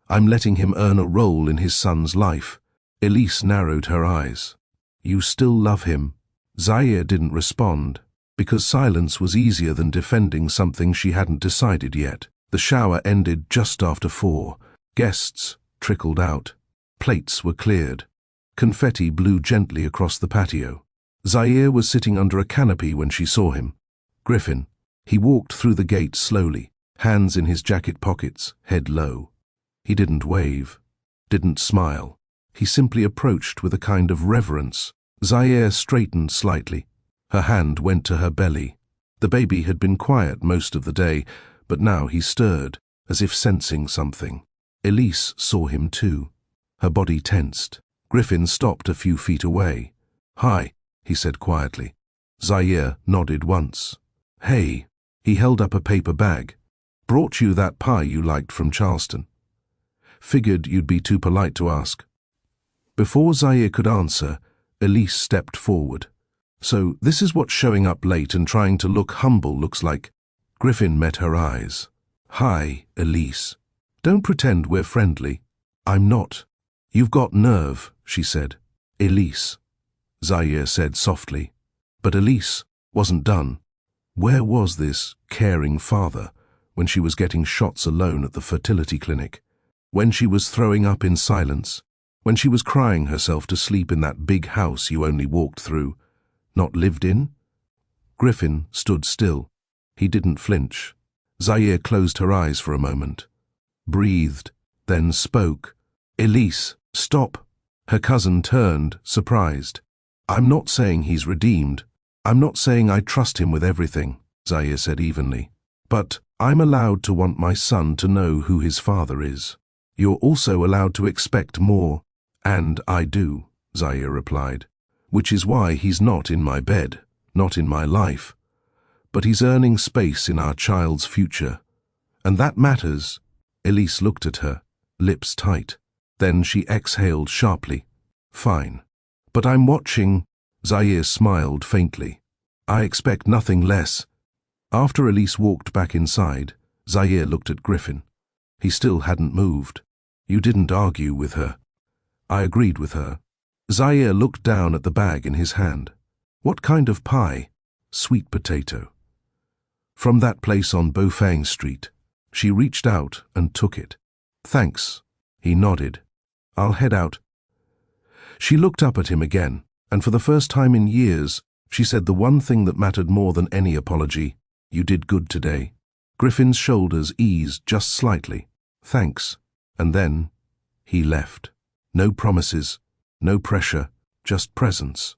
I'm letting him earn a role in his son's life. Elise narrowed her eyes. You still love him? Zaire didn't respond, because silence was easier than defending something she hadn't decided yet. The shower ended just after 4. Guests trickled out. Plates were cleared. Confetti blew gently across the patio. Zaire was sitting under a canopy when she saw him. Griffin. He walked through the gate slowly, hands in his jacket pockets, head low. He didn't wave, didn't smile. He simply approached with a kind of reverence. Zaire straightened slightly. Her hand went to her belly. The baby had been quiet most of the day, but now he stirred, as if sensing something. Elise saw him too. Her body tensed. Griffin stopped a few feet away. Hi, he said quietly. Zaire nodded once. Hey. He held up a paper bag. Brought you that pie you liked from Charleston. Figured you'd be too polite to ask. Before Zaire could answer, Elise stepped forward. So this is what showing up late and trying to look humble looks like. Griffin met her eyes. Hi, Elise. Don't pretend we're friendly. I'm not. You've got nerve, she said. Elise, Zaire said softly. But Elise wasn't done. Where was this caring father when she was getting shots alone at the fertility clinic? When she was throwing up in silence? When she was crying herself to sleep in that big house you only walked through, not lived in? Griffin stood still. He didn't flinch. Zaire closed her eyes for a moment, breathed, then spoke. Elise, stop. Her cousin turned, surprised. I'm not saying he's redeemed. I'm not saying I trust him with everything, Zaire said evenly. But I'm allowed to want my son to know who his father is. You're also allowed to expect more. And I do, Zaire replied. Which is why he's not in my bed, not in my life. But he's earning space in our child's future. And that matters. Elise looked at her, lips tight. Then she exhaled sharply. Fine. But I'm watching. Zaire smiled faintly. I expect nothing less. After Elise walked back inside, Zaire looked at Griffin. He still hadn't moved. You didn't argue with her. I agreed with her. Zaire looked down at the bag in his hand. What kind of pie? Sweet potato. From that place on Beaufang Street. She reached out and took it. Thanks. He nodded. I'll head out. She looked up at him again, and for the first time in years, she said the one thing that mattered more than any apology. You did good today. Griffin's shoulders eased just slightly. Thanks. And then he left. No promises, no pressure, just presence.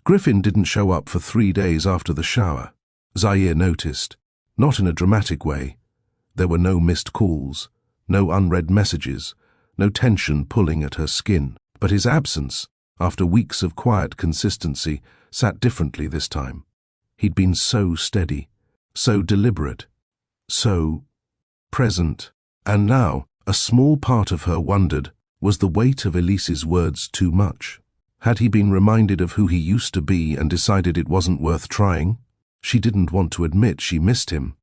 Griffin didn't show up for 3 days after the shower. Zaire noticed, not in a dramatic way. There were no missed calls, no unread messages, no tension pulling at her skin. But his absence, after weeks of quiet consistency, sat differently this time. He'd been so steady, so deliberate, so present. And now, a small part of her wondered, was the weight of Elise's words too much? Had he been reminded of who he used to be and decided it wasn't worth trying? She didn't want to admit she missed him.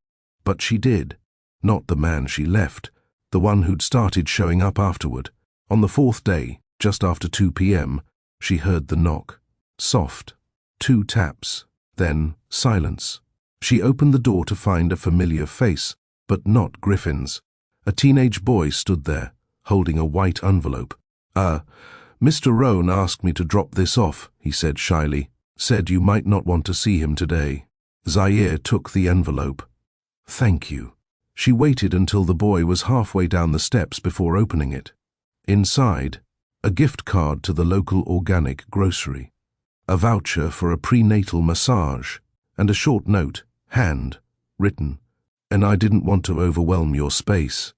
But she did. Not the man she left, the one who'd started showing up afterward. On the 4th day, just after 2 p.m., she heard the knock. Soft. 2 taps. Then silence. She opened the door to find a familiar face, but not Griffin's. A teenage boy stood there, holding a white envelope. Mr. Rohn asked me to drop this off, he said shyly. Said you might not want to see him today. Zaire took the envelope. Thank you. She waited until the boy was halfway down the steps before opening it. Inside, a gift card to the local organic grocery, a voucher for a prenatal massage, and a short note, hand-written. And I didn't want to overwhelm your space.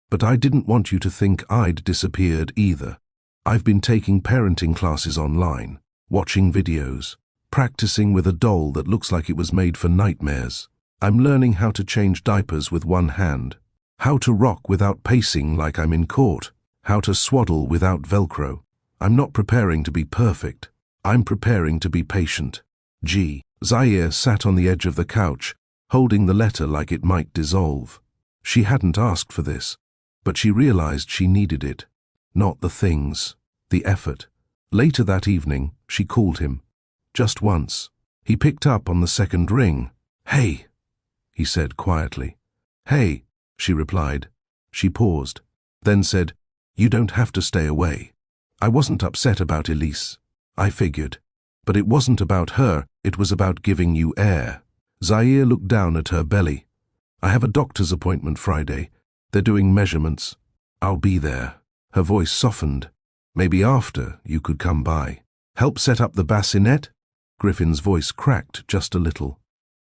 But I didn't want you to think I'd disappeared either. I've been taking parenting classes online, watching videos, practicing with a doll that looks like it was made for nightmares. I'm learning how to change diapers with one hand. How to rock without pacing like I'm in court. How to swaddle without Velcro. I'm not preparing to be perfect. I'm preparing to be patient. G. Zaire sat on the edge of the couch, holding the letter like it might dissolve. She hadn't asked for this, but she realized she needed it. Not the things, the effort. Later that evening, she called him. Just once. He picked up on the second ring. "Hey," he said quietly. "Hey," she replied. She paused, then said, "You don't have to stay away." I wasn't upset about Elise. I figured. But it wasn't about her, it was about giving you air. Zaire looked down at her belly. "I have a doctor's appointment Friday. They're doing measurements. I'll be there." Her voice softened. "Maybe after you could come by. Help set up the bassinet?" Griffin's voice cracked just a little.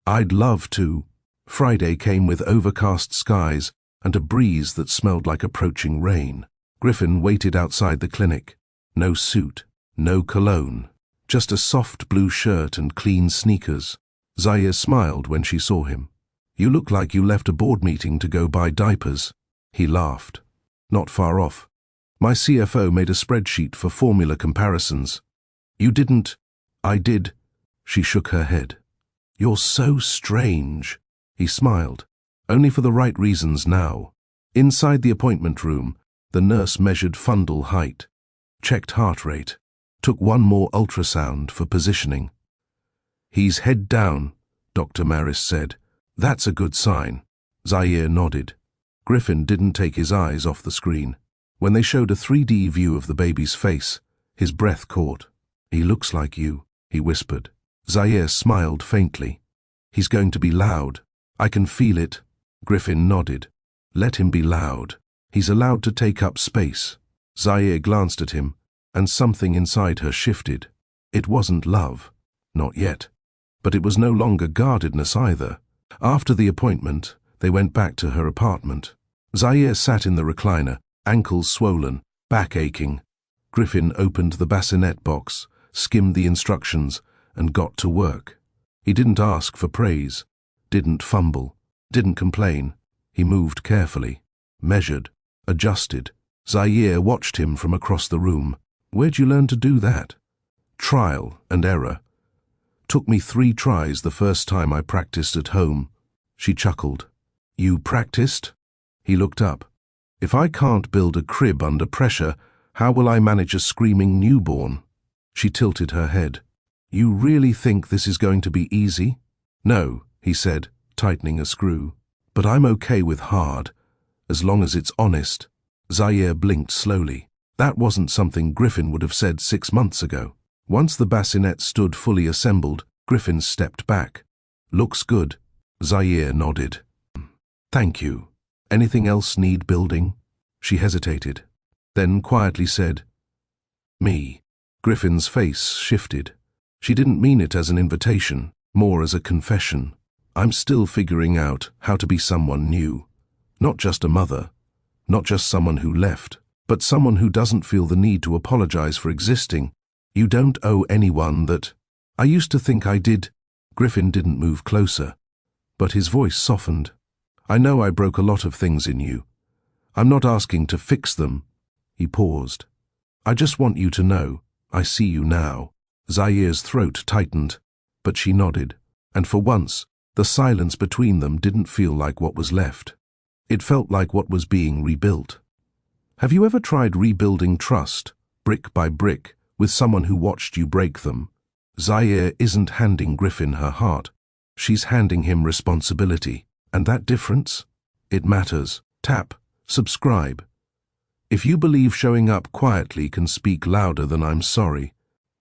"I'd love to." Friday came with overcast skies and a breeze that smelled like approaching rain. Griffin waited outside the clinic. No suit, no cologne, just a soft blue shirt and clean sneakers. Zaire smiled when she saw him. "You look like you left a board meeting to go buy diapers." He laughed. "Not far off. My CFO made a spreadsheet for formula comparisons." "You didn't?" "I did." She shook her head. "You're so strange." He smiled. "Only for the right reasons now." Inside the appointment room, the nurse measured fundal height, checked heart rate, took one more ultrasound for positioning. "He's head down," Dr. Maris said. "That's a good sign." Zaire nodded. Griffin didn't take his eyes off the screen. When they showed a 3D view of the baby's face, his breath caught. "He looks like you," he whispered. Zaire smiled faintly. "He's going to be loud. I can feel it." Griffin nodded. "Let him be loud. He's allowed to take up space." Zaire glanced at him, and something inside her shifted. It wasn't love. Not yet. But it was no longer guardedness either. After the appointment, they went back to her apartment. Zaire sat in the recliner, ankles swollen, back aching. Griffin opened the bassinet box, skimmed the instructions, and got to work. He didn't ask for praise, didn't fumble, didn't complain. He moved carefully, measured, adjusted. Zaire watched him from across the room. "Where'd you learn to do that?" "Trial and error. Took me 3 tries the first time I practiced at home." She chuckled. "You practiced?" He looked up. "If I can't build a crib under pressure, how will I manage a screaming newborn?" She tilted her head. "You really think this is going to be easy?" "No," he said, tightening a screw. "But I'm okay with hard, as long as it's honest." Zaire blinked slowly. That wasn't something Griffin would have said 6 months ago. Once the bassinet stood fully assembled, Griffin stepped back. "Looks good." Zaire nodded. "Thank you. Anything else need building?" She hesitated, then quietly said, "Me." Griffin's face shifted. She didn't mean it as an invitation, more as a confession. "I'm still figuring out how to be someone new. Not just a mother, not just someone who left, but someone who doesn't feel the need to apologize for existing. You don't owe anyone that." "I used to think I did." Griffin didn't move closer, but his voice softened. "I know I broke a lot of things in you. I'm not asking to fix them." He paused. "I just want you to know, I see you now." Zaire's throat tightened, but she nodded, and for once, the silence between them didn't feel like what was left. It felt like what was being rebuilt. Have you ever tried rebuilding trust, brick by brick, with someone who watched you break them? Zaire isn't handing Griffin her heart. She's handing him responsibility. And that difference? It matters. Tap, subscribe. If you believe showing up quietly can speak louder than "I'm sorry."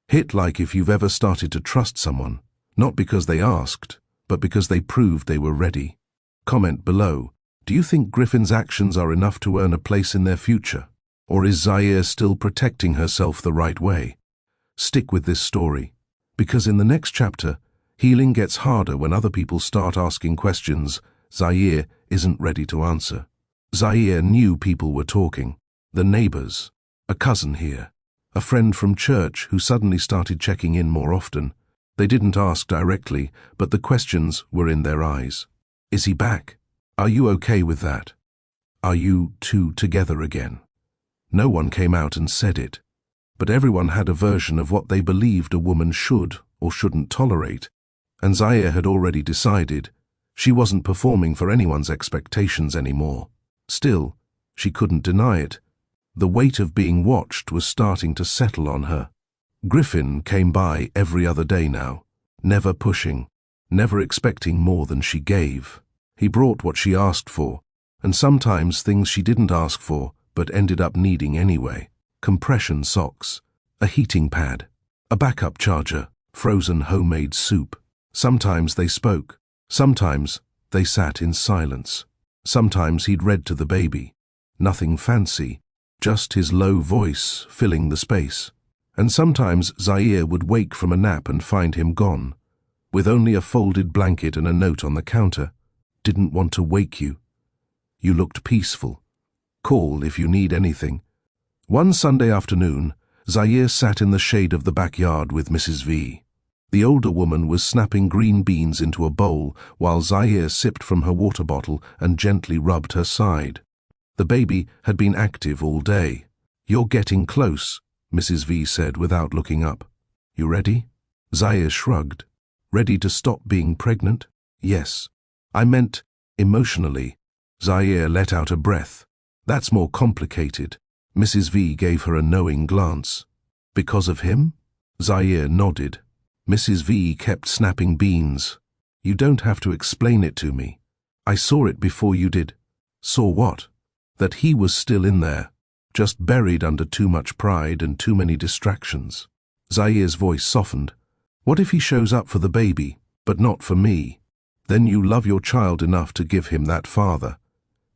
Hit like if you've ever started to trust someone, not because they asked, but because they proved they were ready. Comment below. Do you think Griffin's actions are enough to earn a place in their future? Or is Zaire still protecting herself the right way? Stick with this story, because in the next chapter, healing gets harder when other people start asking questions Zaire isn't ready to answer. Zaire knew people were talking. The neighbors, a cousin here, a friend from church who suddenly started checking in more often. They didn't ask directly, but the questions were in their eyes. Is he back? Are you okay with that? "Are you two together again?" No one came out and said it, but everyone had a version of what they believed a woman should or shouldn't tolerate, and Zaire had already decided she wasn't performing for anyone's expectations anymore. Still, she couldn't deny it. The weight of being watched was starting to settle on her. Griffin came by every other day now, never pushing, never expecting more than she gave. He brought what she asked for, and sometimes things she didn't ask for but ended up needing anyway. Compression socks, a heating pad, a backup charger, frozen homemade soup. Sometimes they spoke, sometimes they sat in silence. Sometimes he'd read to the baby, nothing fancy, just his low voice filling the space. And sometimes Zaire would wake from a nap and find him gone, with only a folded blanket and a note on the counter. "Didn't want to wake you. You looked peaceful. Call if you need anything." One Sunday afternoon, Zaire sat in the shade of the backyard with Mrs. V. The older woman was snapping green beans into a bowl while Zaire sipped from her water bottle and gently rubbed her side. The baby had been active all day. "You're getting close," Mrs. V said without looking up. "You ready?" Zaire shrugged. "Ready to stop being pregnant?" "Yes. I meant emotionally." Zaire let out a breath. "That's more complicated." Mrs. V gave her a knowing glance. "Because of him?" Zaire nodded. Mrs. V kept snapping beans. "You don't have to explain it to me. I saw it before you did." "Saw what?" "That he was still in there, just buried under too much pride and too many distractions." Zaire's voice softened. "What if he shows up for the baby, but not for me? Then you love your child enough to give him that father,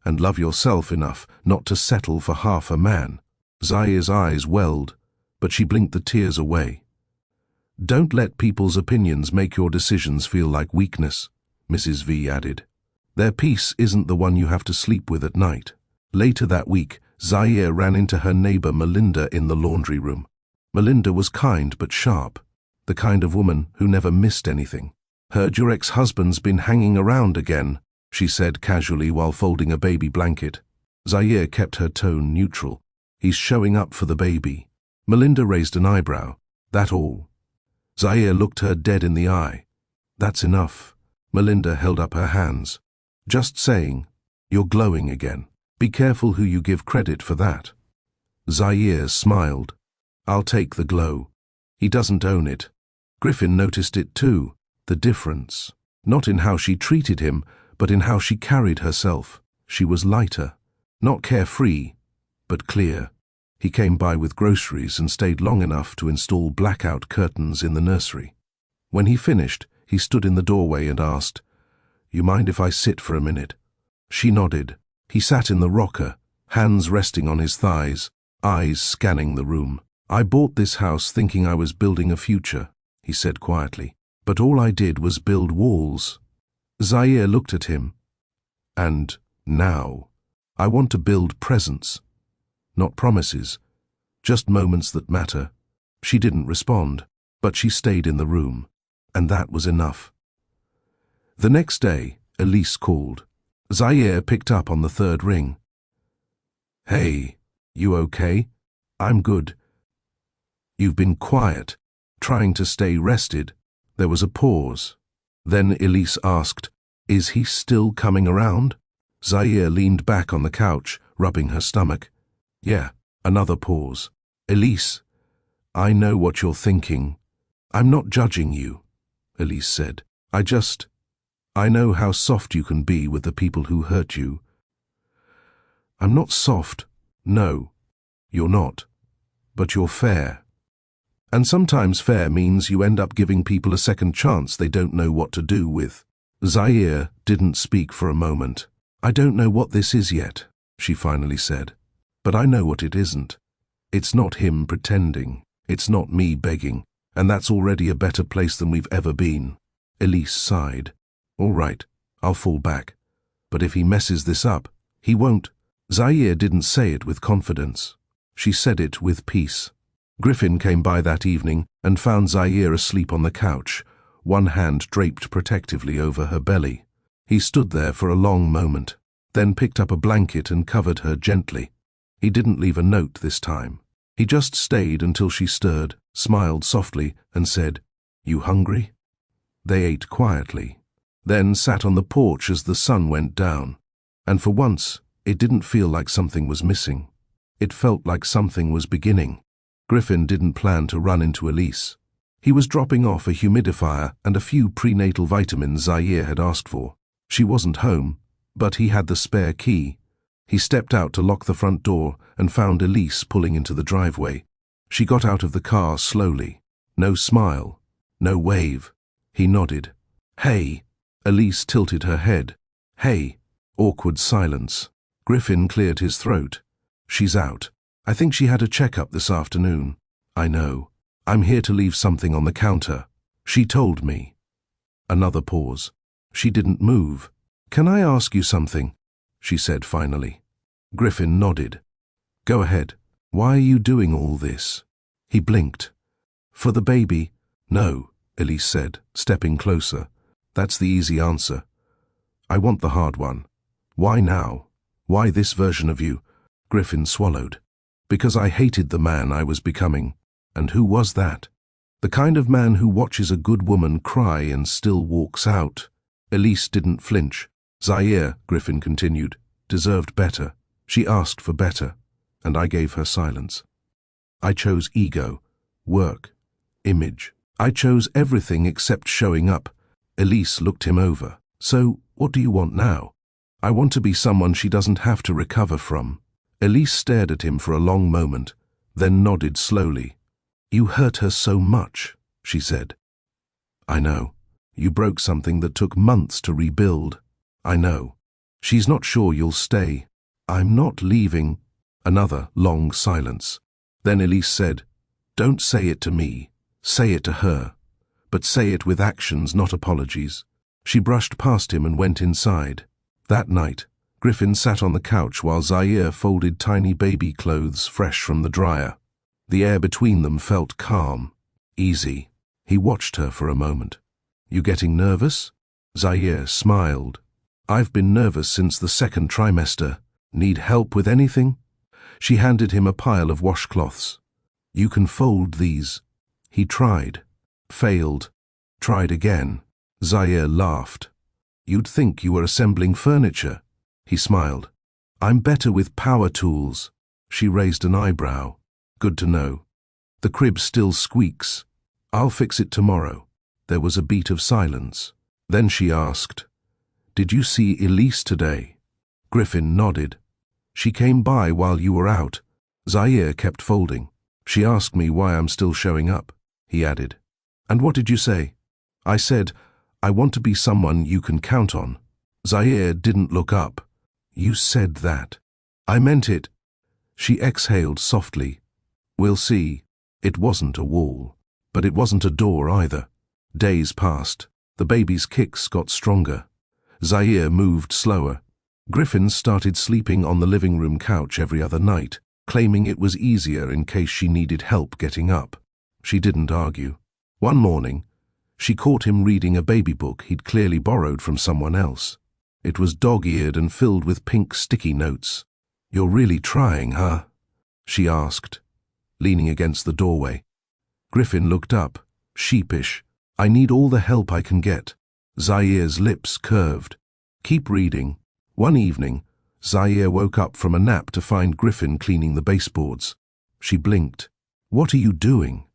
and love yourself enough not to settle for half a man." Zaire's eyes welled, but she blinked the tears away. "Don't let people's opinions make your decisions feel like weakness," Mrs. V added. "Their peace isn't the one you have to sleep with at night." Later that week, Zaire ran into her neighbor Melinda in the laundry room. Melinda was kind but sharp, the kind of woman who never missed anything. "Heard your ex-husband's been hanging around again," she said casually while folding a baby blanket. Zaire kept her tone neutral. "He's showing up for the baby." Melinda raised an eyebrow. "That all?" Zaire looked her dead in the eye. "That's enough." Melinda held up her hands. "Just saying, you're glowing again. Be careful who you give credit for that." Zaire smiled. "I'll take the glow. He doesn't own it." Griffin noticed it too, the difference. Not in how she treated him, but in how she carried herself. She was lighter, not carefree, but clear. He came by with groceries and stayed long enough to install blackout curtains in the nursery. When he finished, he stood in the doorway and asked, "You mind if I sit for a minute?" She nodded. He sat in the rocker, hands resting on his thighs, eyes scanning the room. "I bought this house thinking I was building a future," he said quietly. "But all I did was build walls." Zaire looked at him. "And now, I want to build presents. Not promises, just moments that matter." She didn't respond, but she stayed in the room, and that was enough. The next day, Elise called. Zaire picked up on the third ring. "Hey, you okay?" "I'm good." "You've been quiet, trying to stay rested." There was a pause. Then Elise asked, "Is he still coming around?" Zaire leaned back on the couch, rubbing her stomach. "Yeah." Another pause. "Elise, I know what you're thinking." "I'm not judging you," Elise said. I know how soft you can be with the people who hurt you." "I'm not soft. No, you're not. But you're fair. And sometimes fair means you end up giving people a second chance they don't know what to do with." Zaire didn't speak for a moment. "I don't know what this is yet," she finally said. "But I know what it isn't. It's not him pretending. It's not me begging. And that's already a better place than we've ever been." Elise sighed. "All right, I'll fall back. But if he messes this up, he won't." Zaire didn't say it with confidence. She said it with peace. Griffin came by that evening and found Zaire asleep on the couch, one hand draped protectively over her belly. He stood there for a long moment. then picked up a blanket and covered her gently. He didn't leave a note this time. He just stayed until she stirred, smiled softly, and said, "You hungry?" They ate quietly, then sat on the porch as the sun went down. And for once, it didn't feel like something was missing. It felt like something was beginning. Griffin didn't plan to run into Elise. He was dropping off a humidifier and a few prenatal vitamins Zaire had asked for. She wasn't home, but he had the spare key. He stepped out to lock the front door and found Elise pulling into the driveway. She got out of the car slowly. No smile, no wave. He nodded. "Hey." Elise tilted her head. "Hey." Awkward silence. Griffin cleared his throat. "She's out. I think she had a checkup this afternoon." "I know. I'm here to leave something on the counter. She told me." Another pause. She didn't move. "Can I ask you something?" she said finally. Griffin nodded. "Go ahead. Why are you doing all this?" He blinked. "For the baby." "No," Elise said, stepping closer. "That's the easy answer. I want the hard one. Why now? Why this version of you?" Griffin swallowed. "Because I hated the man I was becoming." "And who was that?" "The kind of man who watches a good woman cry and still walks out." Elise didn't flinch. "Zaire," Griffin continued, "deserved better. She asked for better, and I gave her silence. I chose ego, work, image. I chose everything except showing up." Elise looked him over. "So, what do you want now?" "I want to be someone she doesn't have to recover from." Elise stared at him for a long moment, then nodded slowly. "You hurt her so much," she said. "I know. You broke something that took months to rebuild." "I know. She's not sure you'll stay." "I'm not leaving." Another long silence. Then Elise said, "Don't say it to me. Say it to her. But say it with actions, not apologies." She brushed past him and went inside. That night, Griffin sat on the couch while Zaire folded tiny baby clothes fresh from the dryer. The air between them felt calm, easy. He watched her for a moment. "You getting nervous?" Zaire smiled. "I've been nervous since the second trimester. Need help with anything?" She handed him a pile of washcloths. "You can fold these." He tried, failed, tried again. Zaire laughed. "You'd think you were assembling furniture." He smiled. "I'm better with power tools." She raised an eyebrow. "Good to know. The crib still squeaks." "I'll fix it tomorrow." There was a beat of silence. Then she asked, "Did you see Elise today?" Griffin nodded. "She came by while you were out." Zaire kept folding. "She asked me why I'm still showing up," he added. "And what did you say?" "I said, I want to be someone you can count on." Zaire didn't look up. "You said that." "I meant it." She exhaled softly. "We'll see." It wasn't a wall, but it wasn't a door either. Days passed. The baby's kicks got stronger. Zaire moved slower. Griffin started sleeping on the living room couch every other night, claiming it was easier in case she needed help getting up. She didn't argue. One morning, she caught him reading a baby book he'd clearly borrowed from someone else. It was dog-eared and filled with pink sticky notes. "You're really trying, huh?" she asked, leaning against the doorway. Griffin looked up, sheepish. "I need all the help I can get." Zaire's lips curved. "Keep reading." One evening, Zaire woke up from a nap to find Griffin cleaning the baseboards. She blinked. "What are you doing?"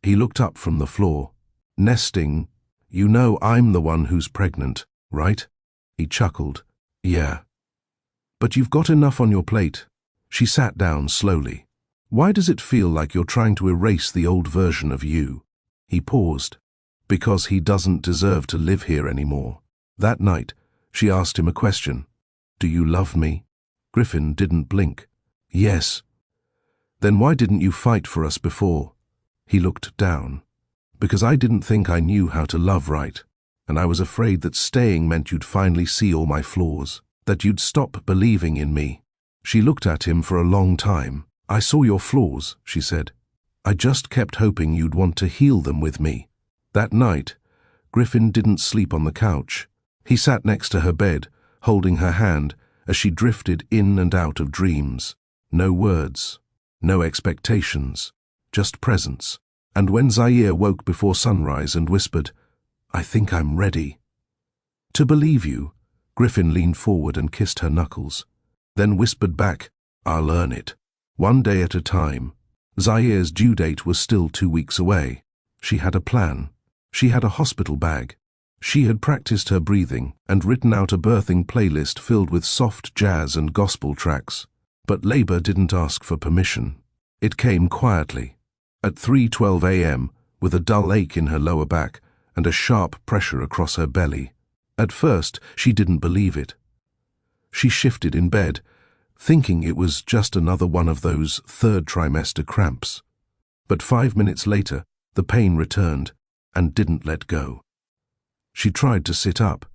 He looked up from the floor. "Nesting. You know I'm the one who's pregnant, right?" He chuckled. "Yeah." "But you've got enough on your plate." She sat down slowly. "Why does it feel like you're trying to erase the old version of you?" He paused. "Because he doesn't deserve to live here anymore." That night, she asked him a question. "Do you love me?" Griffin didn't blink. "Yes." "Then why didn't you fight for us before?" He looked down. "Because I didn't think I knew how to love right, and I was afraid that staying meant you'd finally see all my flaws, that you'd stop believing in me." She looked at him for a long time. "I saw your flaws," she said. "I just kept hoping you'd want to heal them with me." That night, Griffin didn't sleep on the couch. He sat next to her bed, holding her hand, as she drifted in and out of dreams. No words, no expectations, just presence. And when Zaire woke before sunrise and whispered, "I think I'm ready." "To believe you," Griffin leaned forward and kissed her knuckles, then whispered back, "I'll earn it, one day at a time." Zaire's due date was still 2 weeks away. She had a plan. She had a hospital bag. She had practiced her breathing and written out a birthing playlist filled with soft jazz and gospel tracks. But labor didn't ask for permission. It came quietly. At 3:12 a.m., with a dull ache in her lower back and a sharp pressure across her belly. At first, she didn't believe it. She shifted in bed, thinking it was just another one of those third trimester cramps. But 5 minutes later, the pain returned and didn't let go. She tried to sit up.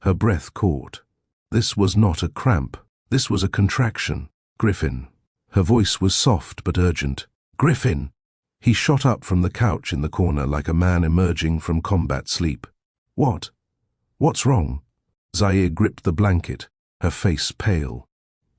Her breath caught. This was not a cramp. This was a contraction. "Griffin." Her voice was soft but urgent. "Griffin!" He shot up from the couch in the corner like a man emerging from combat sleep. "What? What's wrong?" Zaire gripped the blanket, her face pale.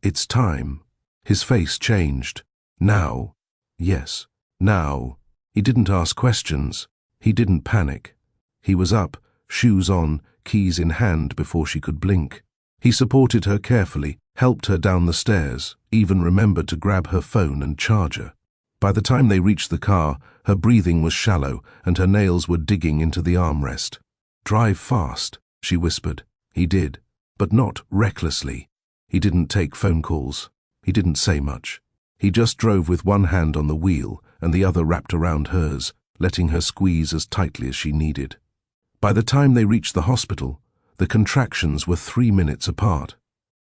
"It's time." His face changed. "Now?" "Yes, now." He didn't ask questions. He didn't panic. He was up, shoes on, keys in hand before she could blink. He supported her carefully, helped her down the stairs, even remembered to grab her phone and charger. By the time they reached the car, her breathing was shallow and her nails were digging into the armrest. "Drive fast," she whispered. He did, but not recklessly. He didn't take phone calls. He didn't say much. He just drove with one hand on the wheel and the other wrapped around hers, letting her squeeze as tightly as she needed. By the time they reached the hospital, the contractions were 3 minutes apart.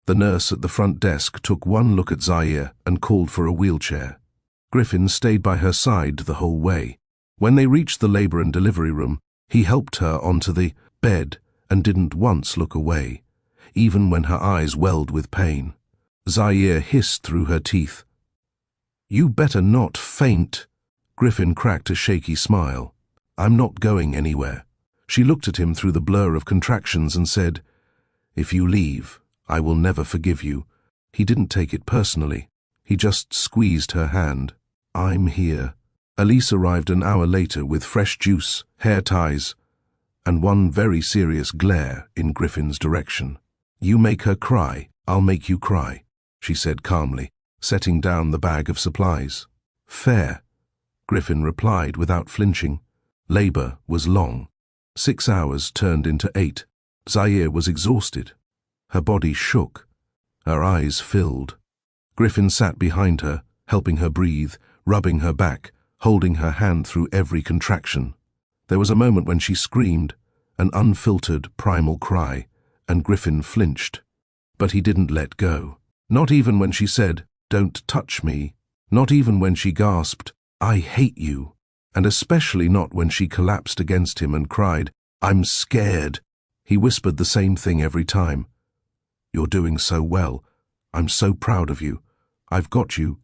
The nurse at the front desk took one look at Zaire and called for a wheelchair. Griffin stayed by her side the whole way. When they reached the labor and delivery room, he helped her onto the bed and didn't once look away, even when her eyes welled with pain. Zaire hissed through her teeth. "You better not faint." Griffin cracked a shaky smile. "I'm not going anywhere." She looked at him through the blur of contractions and said, "If you leave, I will never forgive you." He didn't take it personally. He just squeezed her hand. "I'm here." Elise arrived an hour later with fresh juice, hair ties, and one very serious glare in Griffin's direction. "You make her cry, I'll make you cry," she said calmly, setting down the bag of supplies. "Fair," Griffin replied without flinching. Labor was long. 6 hours turned into 8. Zaire was exhausted. Her body shook. Her eyes filled. Griffin sat behind her, helping her breathe, rubbing her back, holding her hand through every contraction. There was a moment when she screamed, an unfiltered, primal cry, and Griffin flinched. But he didn't let go. Not even when she said, "Don't touch me." Not even when she gasped, "I hate you." And especially not when she collapsed against him and cried, "I'm scared." He whispered the same thing every time. "You're doing so well. I'm so proud of you. I've got you."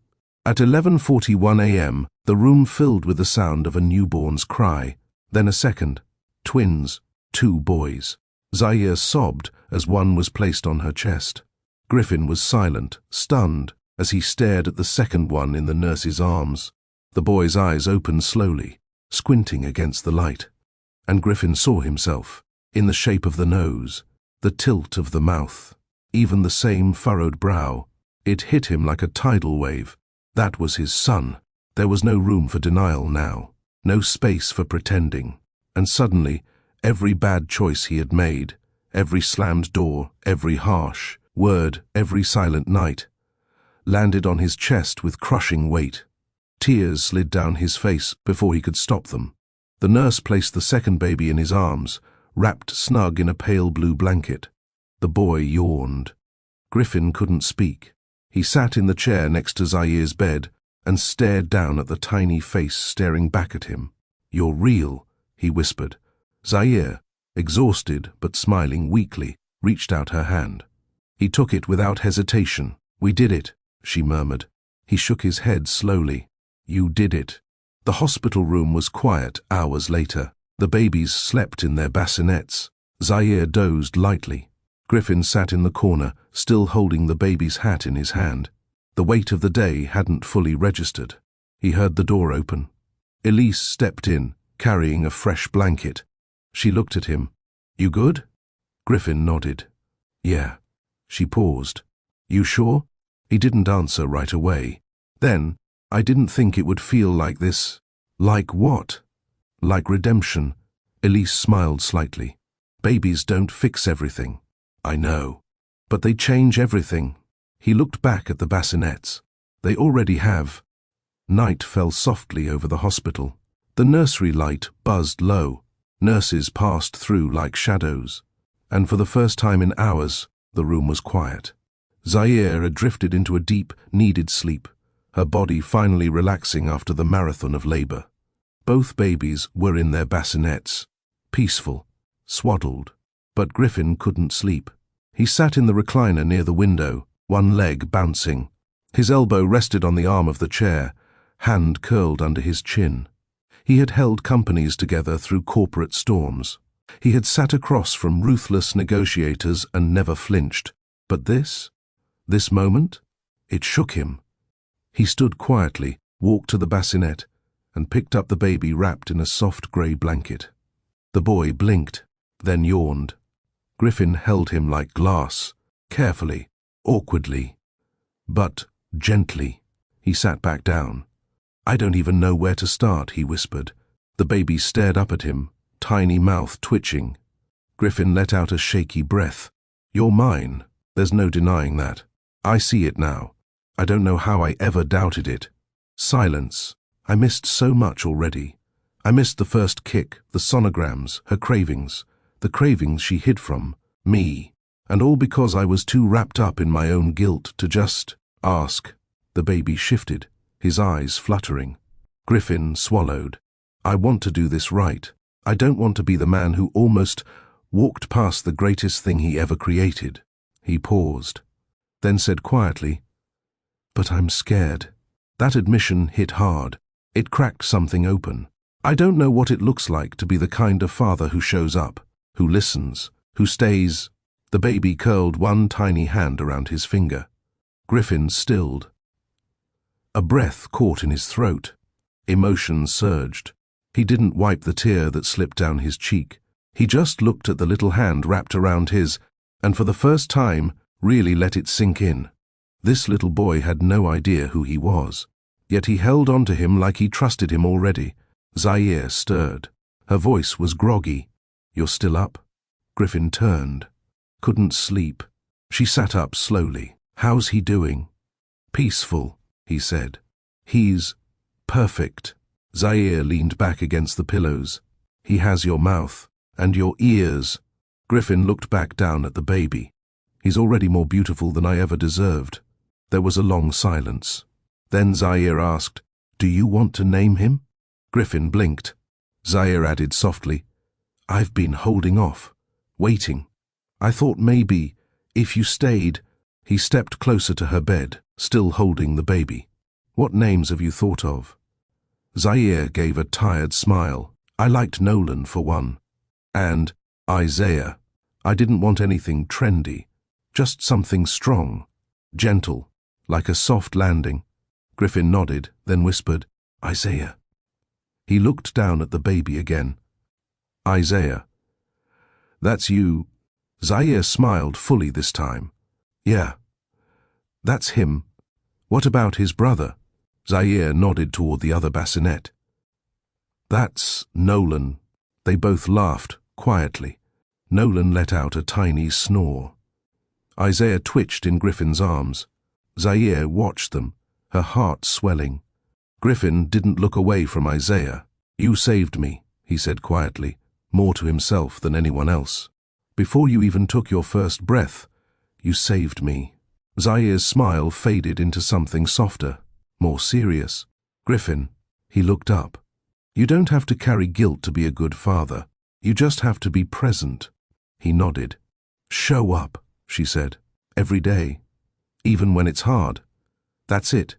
At 11:41 a.m., the room filled with the sound of a newborn's cry. Then a second. Twins, 2 boys. Zaire sobbed as one was placed on her chest. Griffin was silent, stunned, as he stared at the second one in the nurse's arms. The boy's eyes opened slowly, squinting against the light. And Griffin saw himself, in the shape of the nose, the tilt of the mouth, even the same furrowed brow. It hit him like a tidal wave. That was his son. There was no room for denial now, no space for pretending. And suddenly, every bad choice he had made, every slammed door, every harsh word, every silent night, landed on his chest with crushing weight. Tears slid down his face before he could stop them. The nurse placed the second baby in his arms, wrapped snug in a pale blue blanket. The boy yawned. Griffin couldn't speak. He sat in the chair next to Zaire's bed and stared down at the tiny face staring back at him. "You're real," he whispered. Zaire, exhausted but smiling weakly, reached out her hand. He took it without hesitation. "We did it," she murmured. He shook his head slowly. "You did it." The hospital room was quiet hours later. The babies slept in their bassinets. Zaire dozed lightly. Griffin sat in the corner, still holding the baby's hat in his hand. The weight of the day hadn't fully registered. He heard the door open. Elise stepped in, carrying a fresh blanket. She looked at him. "You good?" Griffin nodded. "Yeah." She paused. "You sure?" He didn't answer right away. Then, "I didn't think it would feel like this." "Like what?" "Like redemption." Elise smiled slightly. "Babies don't fix everything." "I know. But they change everything." He looked back at the bassinets. "They already have." Night fell softly over the hospital. The nursery light buzzed low. Nurses passed through like shadows. And for the first time in hours, the room was quiet. Zaire had drifted into a deep, needed sleep, her body finally relaxing after the marathon of labor. Both babies were in their bassinets, peaceful, swaddled. But Griffin couldn't sleep. He sat in the recliner near the window, one leg bouncing. His elbow rested on the arm of the chair, hand curled under his chin. He had held companies together through corporate storms. He had sat across from ruthless negotiators and never flinched. But this moment, it shook him. He stood quietly, walked to the bassinet, and picked up the baby wrapped in a soft grey blanket. The boy blinked, then yawned. Griffin held him like glass, carefully, awkwardly, but gently. He sat back down. "I don't even know where to start," he whispered. The baby stared up at him, tiny mouth twitching. Griffin let out a shaky breath. "You're mine. There's no denying that. I see it now. I don't know how I ever doubted it." Silence. I missed so much already. I missed the first kick, the sonograms, her cravings, the cravings she hid from me, and all because I was too wrapped up in my own guilt to just ask. The baby shifted, his eyes fluttering. Griffin swallowed. "I want to do this right. I don't want to be the man who almost walked past the greatest thing he ever created." He paused, then said quietly, "But I'm scared." That admission hit hard. It cracked something open. I don't know what it looks like to be the kind of father who shows up, who listens, who stays. The baby curled one tiny hand around his finger. Griffin stilled. A breath caught in his throat. Emotion surged. He didn't wipe the tear that slipped down his cheek. He just looked at the little hand wrapped around his, and for the first time, really let it sink in. This little boy had no idea who he was, yet he held on to him like he trusted him already. Zaire stirred. Her voice was groggy. "You're still up?" Griffin turned. "Couldn't sleep." She sat up slowly. "How's he doing?" "Peaceful," he said. "He's perfect." Zaire leaned back against the pillows. "He has your mouth and your ears." Griffin looked back down at the baby. "He's already more beautiful than I ever deserved." There was a long silence. Then Zaire asked, "Do you want to name him?" Griffin blinked. Zaire added softly, "I've been holding off, waiting. I thought maybe, if you stayed." He stepped closer to her bed, still holding the baby. "What names have you thought of?" Zaire gave a tired smile. "I liked Nolan for one. And Isaiah. I didn't want anything trendy, just something strong, gentle, like a soft landing." Griffin nodded, then whispered, "Isaiah." He looked down at the baby again. "Isaiah. That's you." Zaire smiled fully this time. "Yeah, that's him. What about his brother?" Zaire nodded toward the other bassinet. "That's Nolan." They both laughed, quietly. Nolan let out a tiny snore. Isaiah twitched in Griffin's arms. Zaire watched them, her heart swelling. Griffin didn't look away from Isaiah. "You saved me," he said quietly, more to himself than anyone else. "Before you even took your first breath, you saved me." Zaire's smile faded into something softer, more serious. "Griffin," he looked up. "You don't have to carry guilt to be a good father. You just have to be present." He nodded. "Show up," she said, "every day, even when it's hard. That's it."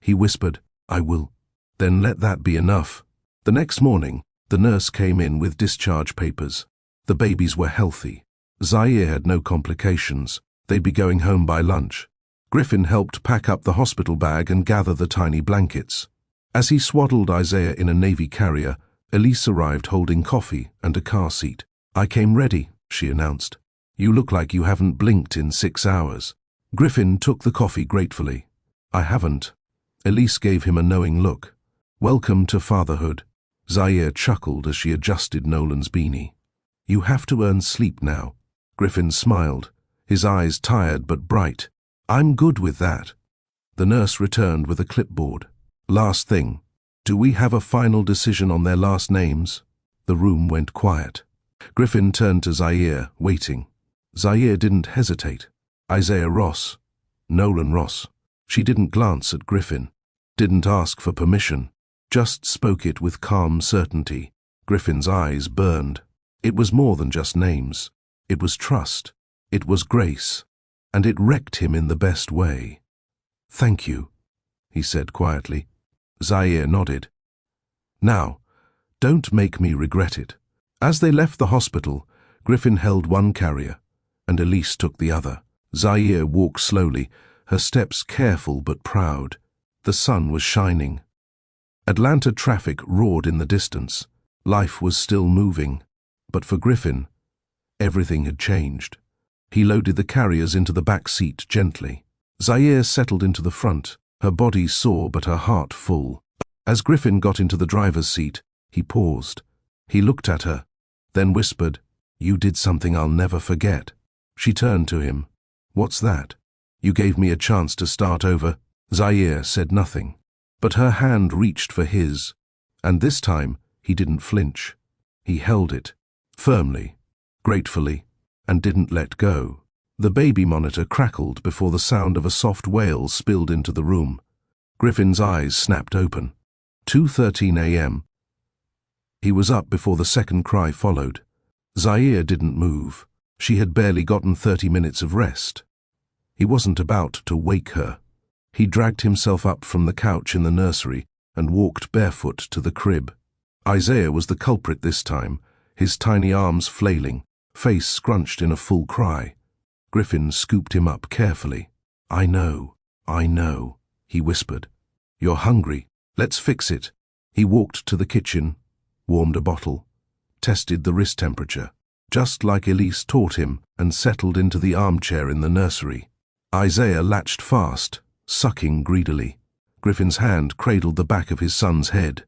He whispered, "I will." "Then let that be enough." The next morning, the nurse came in with discharge papers. The babies were healthy. Zaire had no complications. They'd be going home by lunch. Griffin helped pack up the hospital bag and gather the tiny blankets. As he swaddled Isaiah in a Navy carrier, Elise arrived holding coffee and a car seat. "I came ready," she announced. "You look like you haven't blinked in 6 hours." Griffin took the coffee gratefully. "I haven't." Elise gave him a knowing look. "Welcome to fatherhood." Zaire chuckled as she adjusted Nolan's beanie. "You have to earn sleep now." Griffin smiled, his eyes tired but bright. "I'm good with that." The nurse returned with a clipboard. "Last thing, do we have a final decision on their last names?" The room went quiet. Griffin turned to Zaire, waiting. Zaire didn't hesitate. "Isaiah Ross." "Nolan Ross." She didn't glance at Griffin, didn't ask for permission, just spoke it with calm certainty. Griffin's eyes burned. It was more than just names. It was trust. It was grace. And it wrecked him in the best way. "Thank you," he said quietly. Zaire nodded. "Now, don't make me regret it." As they left the hospital, Griffin held one carrier, and Elise took the other. Zaire walked slowly, her steps careful but proud. The sun was shining. Atlanta traffic roared in the distance. Life was still moving. But for Griffin, everything had changed. He loaded the carriers into the back seat gently. Zaire settled into the front, her body sore but her heart full. As Griffin got into the driver's seat, he paused. He looked at her, then whispered, "You did something I'll never forget." She turned to him. "What's that?" "You gave me a chance to start over." Zaire said nothing, but her hand reached for his, and this time he didn't flinch. He held it, firmly, gratefully, and didn't let go. The baby monitor crackled before the sound of a soft wail spilled into the room. Griffin's eyes snapped open. 2:13 a.m. He was up before the second cry followed. Zaire didn't move. She had barely gotten 30 minutes of rest. He wasn't about to wake her. He dragged himself up from the couch in the nursery and walked barefoot to the crib. Isaiah was the culprit this time, his tiny arms flailing, face scrunched in a full cry. Griffin scooped him up carefully. I know, he whispered. "You're hungry. Let's fix it." He walked to the kitchen, warmed a bottle, tested the wrist temperature, just like Elise taught him, and settled into the armchair in the nursery. Isaiah latched fast, sucking greedily. Griffin's hand cradled the back of his son's head.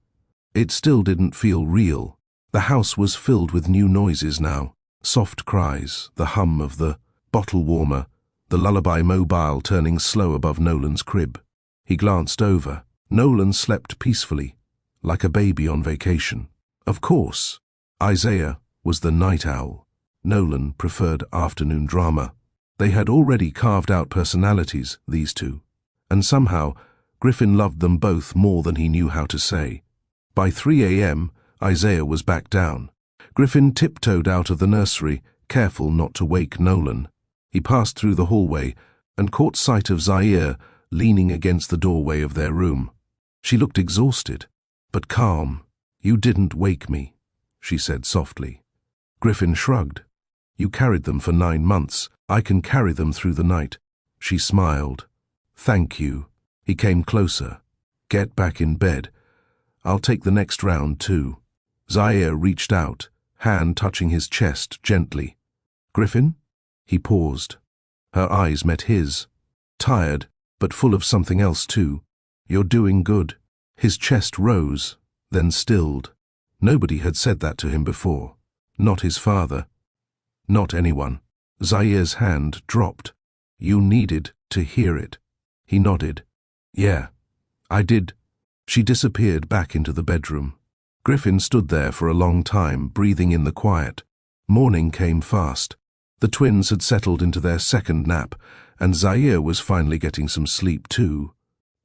It still didn't feel real. The house was filled with new noises now. Soft cries, the hum of the bottle warmer, the lullaby mobile turning slow above Nolan's crib. He glanced over. Nolan slept peacefully, like a baby on vacation. Of course, Isaiah was the night owl. Nolan preferred afternoon drama. They had already carved out personalities, these two, and somehow Griffin loved them both more than he knew how to say. By 3 a.m., Isaiah was back down. Griffin tiptoed out of the nursery, careful not to wake Nolan. He passed through the hallway and caught sight of Zaire leaning against the doorway of their room. She looked exhausted, but calm. "You didn't wake me," she said softly. Griffin shrugged. "You carried them for 9 months. I can carry them through the night." She smiled. "Thank you." He came closer. "Get back in bed. I'll take the next round too." Zaire reached out, hand touching his chest gently. "Griffin?" He paused. Her eyes met his, tired, but full of something else too. "You're doing good." His chest rose, then stilled. Nobody had said that to him before. Not his father. Not anyone. Zaire's hand dropped. "You needed to hear it." He nodded. "Yeah, I did." She disappeared back into the bedroom. Griffin stood there for a long time, breathing in the quiet. Morning came fast. The twins had settled into their second nap, and Zaire was finally getting some sleep too.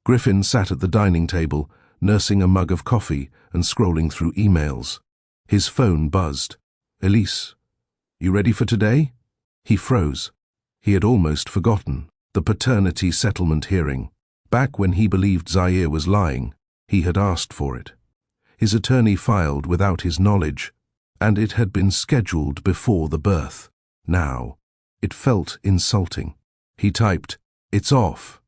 Griffin sat at the dining table, nursing a mug of coffee and scrolling through emails. His phone buzzed. "Elise, you ready for today?" He froze. He had almost forgotten the paternity settlement hearing. Back when he believed Zaire was lying, he had asked for it. His attorney filed without his knowledge, and it had been scheduled before the birth. Now. It felt insulting. He typed, "It's off.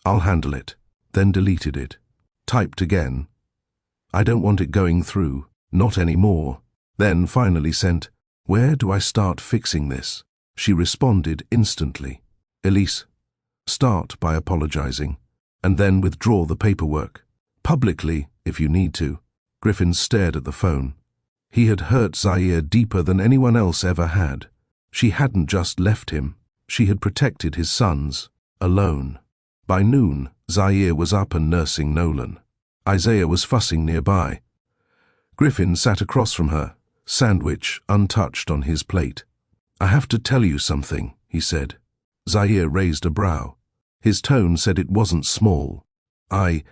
I'll handle it," then deleted it. Typed again, "I don't want it going through, not anymore." Then finally sent, "Where do I start fixing this?" She responded instantly, "Elise, start by apologizing, and then withdraw the paperwork. Publicly, if you need to." Griffin stared at the phone. He had hurt Zaire deeper than anyone else ever had. She hadn't just left him, she had protected his sons, alone. By noon, Zaire was up and nursing Nolan. Isaiah was fussing nearby. Griffin sat across from her, sandwich untouched on his plate. "I have to tell you something," he said. Zaire raised a brow. His tone said it wasn't small. "I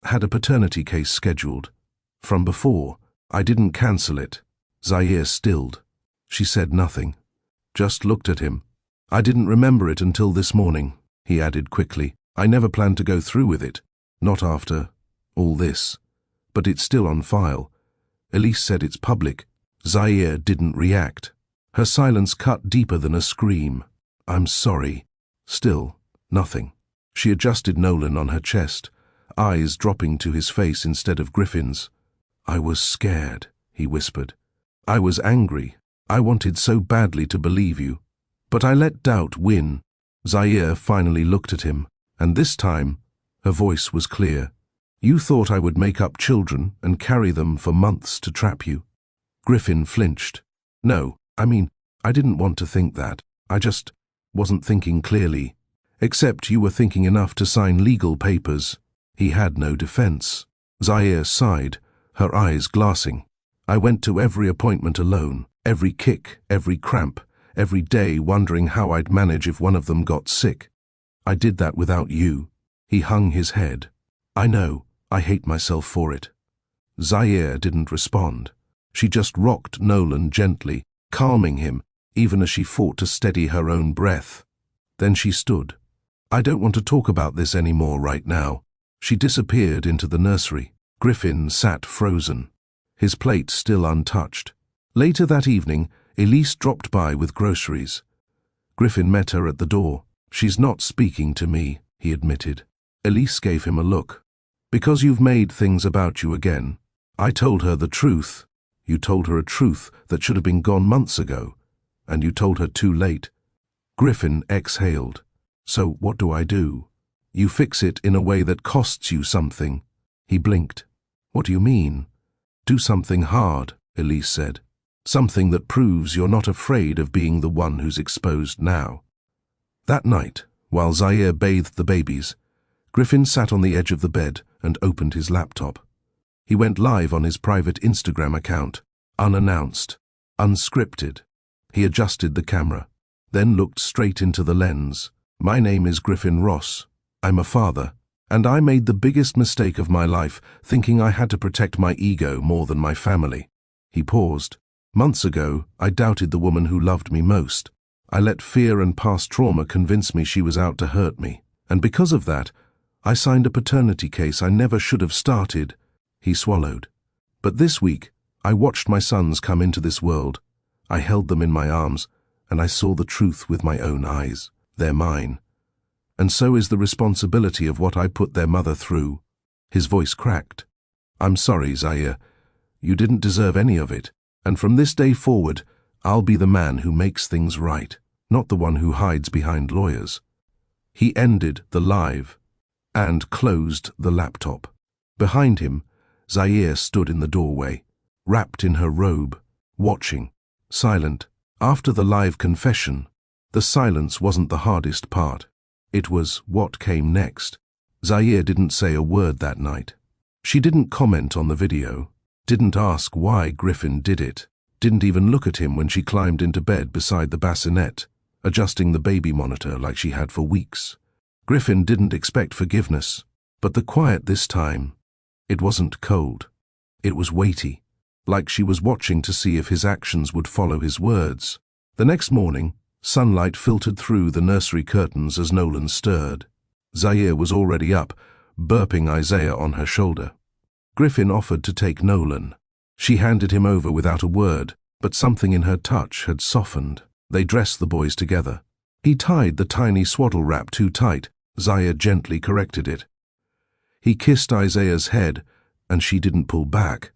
had a paternity case scheduled. From before, I didn't cancel it." Zaire stilled. She said nothing, just looked at him. "I didn't remember it until this morning," he added quickly. "I never planned to go through with it, not after all this. But it's still on file. Elise said it's public." Zaire didn't react. Her silence cut deeper than a scream. "I'm sorry." Still, nothing. She adjusted Nolan on her chest, eyes dropping to his face instead of Griffin's. "I was scared," he whispered. "I was angry. I wanted so badly to believe you. But I let doubt win." Zaire finally looked at him, and this time, her voice was clear. "You thought I would make up children and carry them for months to trap you." Griffin flinched. "No, I didn't want to think that. I just wasn't thinking clearly. Except you were thinking enough to sign legal papers." He had no defense. Zaire sighed, her eyes glassing. "I went to every appointment alone, every kick, every cramp, every day wondering how I'd manage if one of them got sick. I did that without you." He hung his head. "I know, I hate myself for it." Zaire didn't respond. She just rocked Nolan gently, calming him, even as she fought to steady her own breath. Then she stood. "I don't want to talk about this anymore right now." She disappeared into the nursery. Griffin sat frozen, his plate still untouched. Later that evening, Elise dropped by with groceries. Griffin met her at the door. "She's not speaking to me," he admitted. Elise gave him a look. "Because you've made things about you again. I told her the truth. You told her a truth that should have been gone months ago, and you told her too late." Griffin exhaled. "So what do I do?" "You fix it in a way that costs you something." He blinked. "What do you mean?" "Do something hard," Elise said. "Something that proves you're not afraid of being the one who's exposed now." That night, while Zaire bathed the babies, Griffin sat on the edge of the bed and opened his laptop. He went live on his private Instagram account, unannounced, unscripted. He adjusted the camera, then looked straight into the lens. "My name is Griffin Ross. I'm a father, and I made the biggest mistake of my life, thinking I had to protect my ego more than my family." He paused. "Months ago, I doubted the woman who loved me most. I let fear and past trauma convince me she was out to hurt me. And because of that, I signed a paternity case I never should have started." He swallowed. "But this week, I watched my sons come into this world. I held them in my arms, and I saw the truth with my own eyes. They're mine. And so is the responsibility of what I put their mother through." His voice cracked. "I'm sorry, Zaire. You didn't deserve any of it. And from this day forward, I'll be the man who makes things right, not the one who hides behind lawyers." He ended the live and closed the laptop. Behind him, Zaire stood in the doorway, wrapped in her robe, watching, silent. After the live confession, the silence wasn't the hardest part. It was what came next. Zaire didn't say a word that night. She didn't comment on the video, didn't ask why Griffin did it, didn't even look at him when she climbed into bed beside the bassinet, adjusting the baby monitor like she had for weeks. Griffin didn't expect forgiveness, but the quiet this time, it wasn't cold. It was weighty, like she was watching to see if his actions would follow his words. The next morning, sunlight filtered through the nursery curtains as Nolan stirred. Zaire was already up, burping Isaiah on her shoulder. Griffin offered to take Nolan. She handed him over without a word, but something in her touch had softened. They dressed the boys together. He tied the tiny swaddle wrap too tight. Zaire gently corrected it. He kissed Isaiah's head, and she didn't pull back.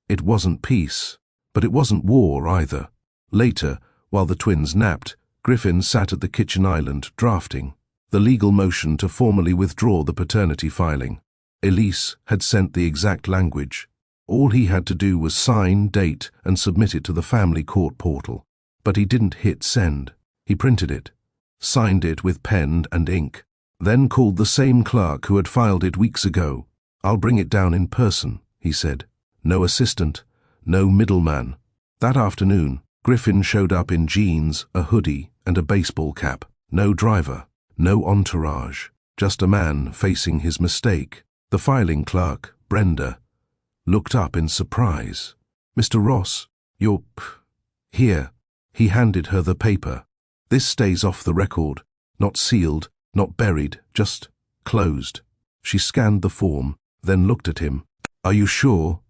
It wasn't peace, but it wasn't war either. Later, while the twins napped, Griffin sat at the kitchen island drafting the legal motion to formally withdraw the paternity filing. Elise had sent the exact language. All he had to do was sign, date, and submit it to the family court portal. But he didn't hit send. He printed it, signed it with pen and ink, then called the same clerk who had filed it weeks ago. "I'll bring it down in person," he said. No assistant, no middleman. That afternoon, Griffin showed up in jeans, a hoodie, and a baseball cap. No driver, no entourage, just a man facing his mistake. The filing clerk, Brenda, looked up in surprise. "Mr. Ross, you're here." He handed her the paper. "This stays off the record, not sealed, not buried, just closed." She scanned the form, then looked at him. "Are you sure?"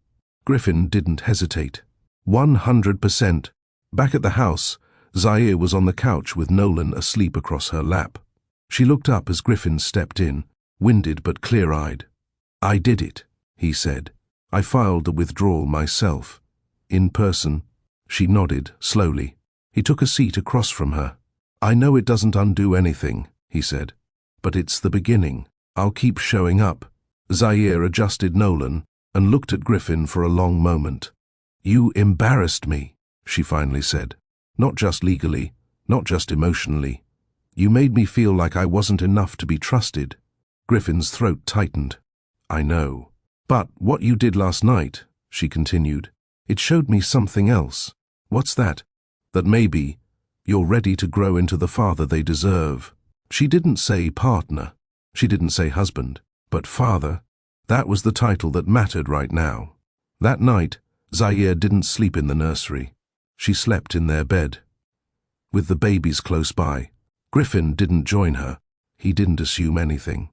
Griffin didn't hesitate. 100%. Back at the house, Zaire was on the couch with Nolan asleep across her lap. She looked up as Griffin stepped in, winded but clear-eyed. "I did it," he said. "I filed the withdrawal myself. In person." She nodded, slowly. He took a seat across from her. "I know it doesn't undo anything," he said, "but it's the beginning. I'll keep showing up." Zaire adjusted Nolan and looked at Griffin for a long moment. "You embarrassed me," she finally said. "Not just legally, not just emotionally. You made me feel like I wasn't enough to be trusted." Griffin's throat tightened. "I know. But what you did last night," she continued, "it showed me something else." "What's that?" "That maybe you're ready to grow into the father they deserve." She didn't say partner. She didn't say husband. But father. That was the title that mattered right now. That night, Zaire didn't sleep in the nursery. She slept in their bed, with the babies close by. Griffin didn't join her. He didn't assume anything.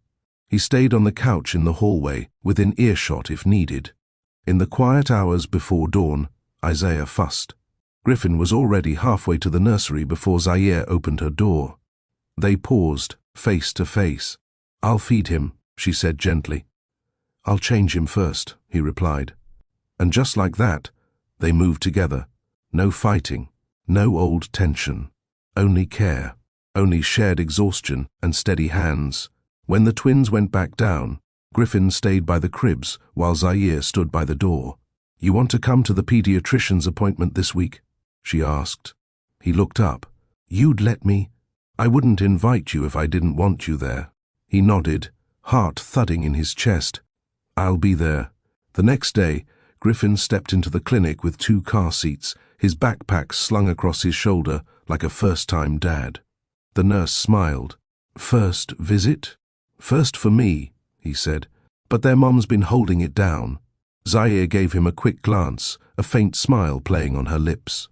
He stayed on the couch in the hallway, within earshot if needed. In the quiet hours before dawn, Isaiah fussed. Griffin was already halfway to the nursery before Zaire opened her door. They paused, face to face. "I'll feed him," she said gently. "I'll change him first," he replied. And just like that, they moved together. No fighting, no old tension. Only care, only shared exhaustion and steady hands. When the twins went back down, Griffin stayed by the cribs while Zaire stood by the door. "You want to come to the pediatrician's appointment this week?" she asked. He looked up. "You'd let me? I wouldn't invite you if I didn't want you there." He nodded, heart thudding in his chest. "I'll be there." The next day, Griffin stepped into the clinic with 2 car seats, his backpack slung across his shoulder like a first-time dad. The nurse smiled. "First visit?" "First for me," he said, "but their mom's been holding it down." Zaire gave him a quick glance, a faint smile playing on her lips.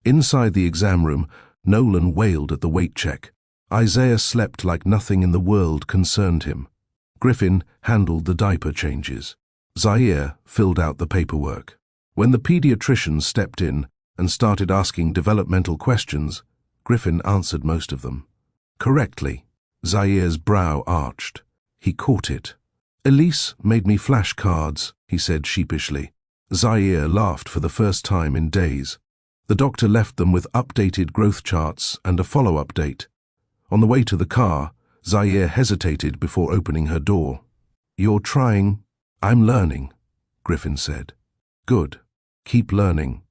Inside the exam room, Nolan wailed at the weight check. Isaiah slept like nothing in the world concerned him. Griffin handled the diaper changes. Zaire filled out the paperwork. When the pediatrician stepped in and started asking developmental questions, Griffin answered most of them. Correctly. Zaire's brow arched. He caught it. "Elise made me flashcards," he said sheepishly. Zaire laughed for the first time in days. The doctor left them with updated growth charts and a follow-up date. On the way to the car, Zaire hesitated before opening her door. "You're trying." "I'm learning," Griffin said. "Good. Keep learning.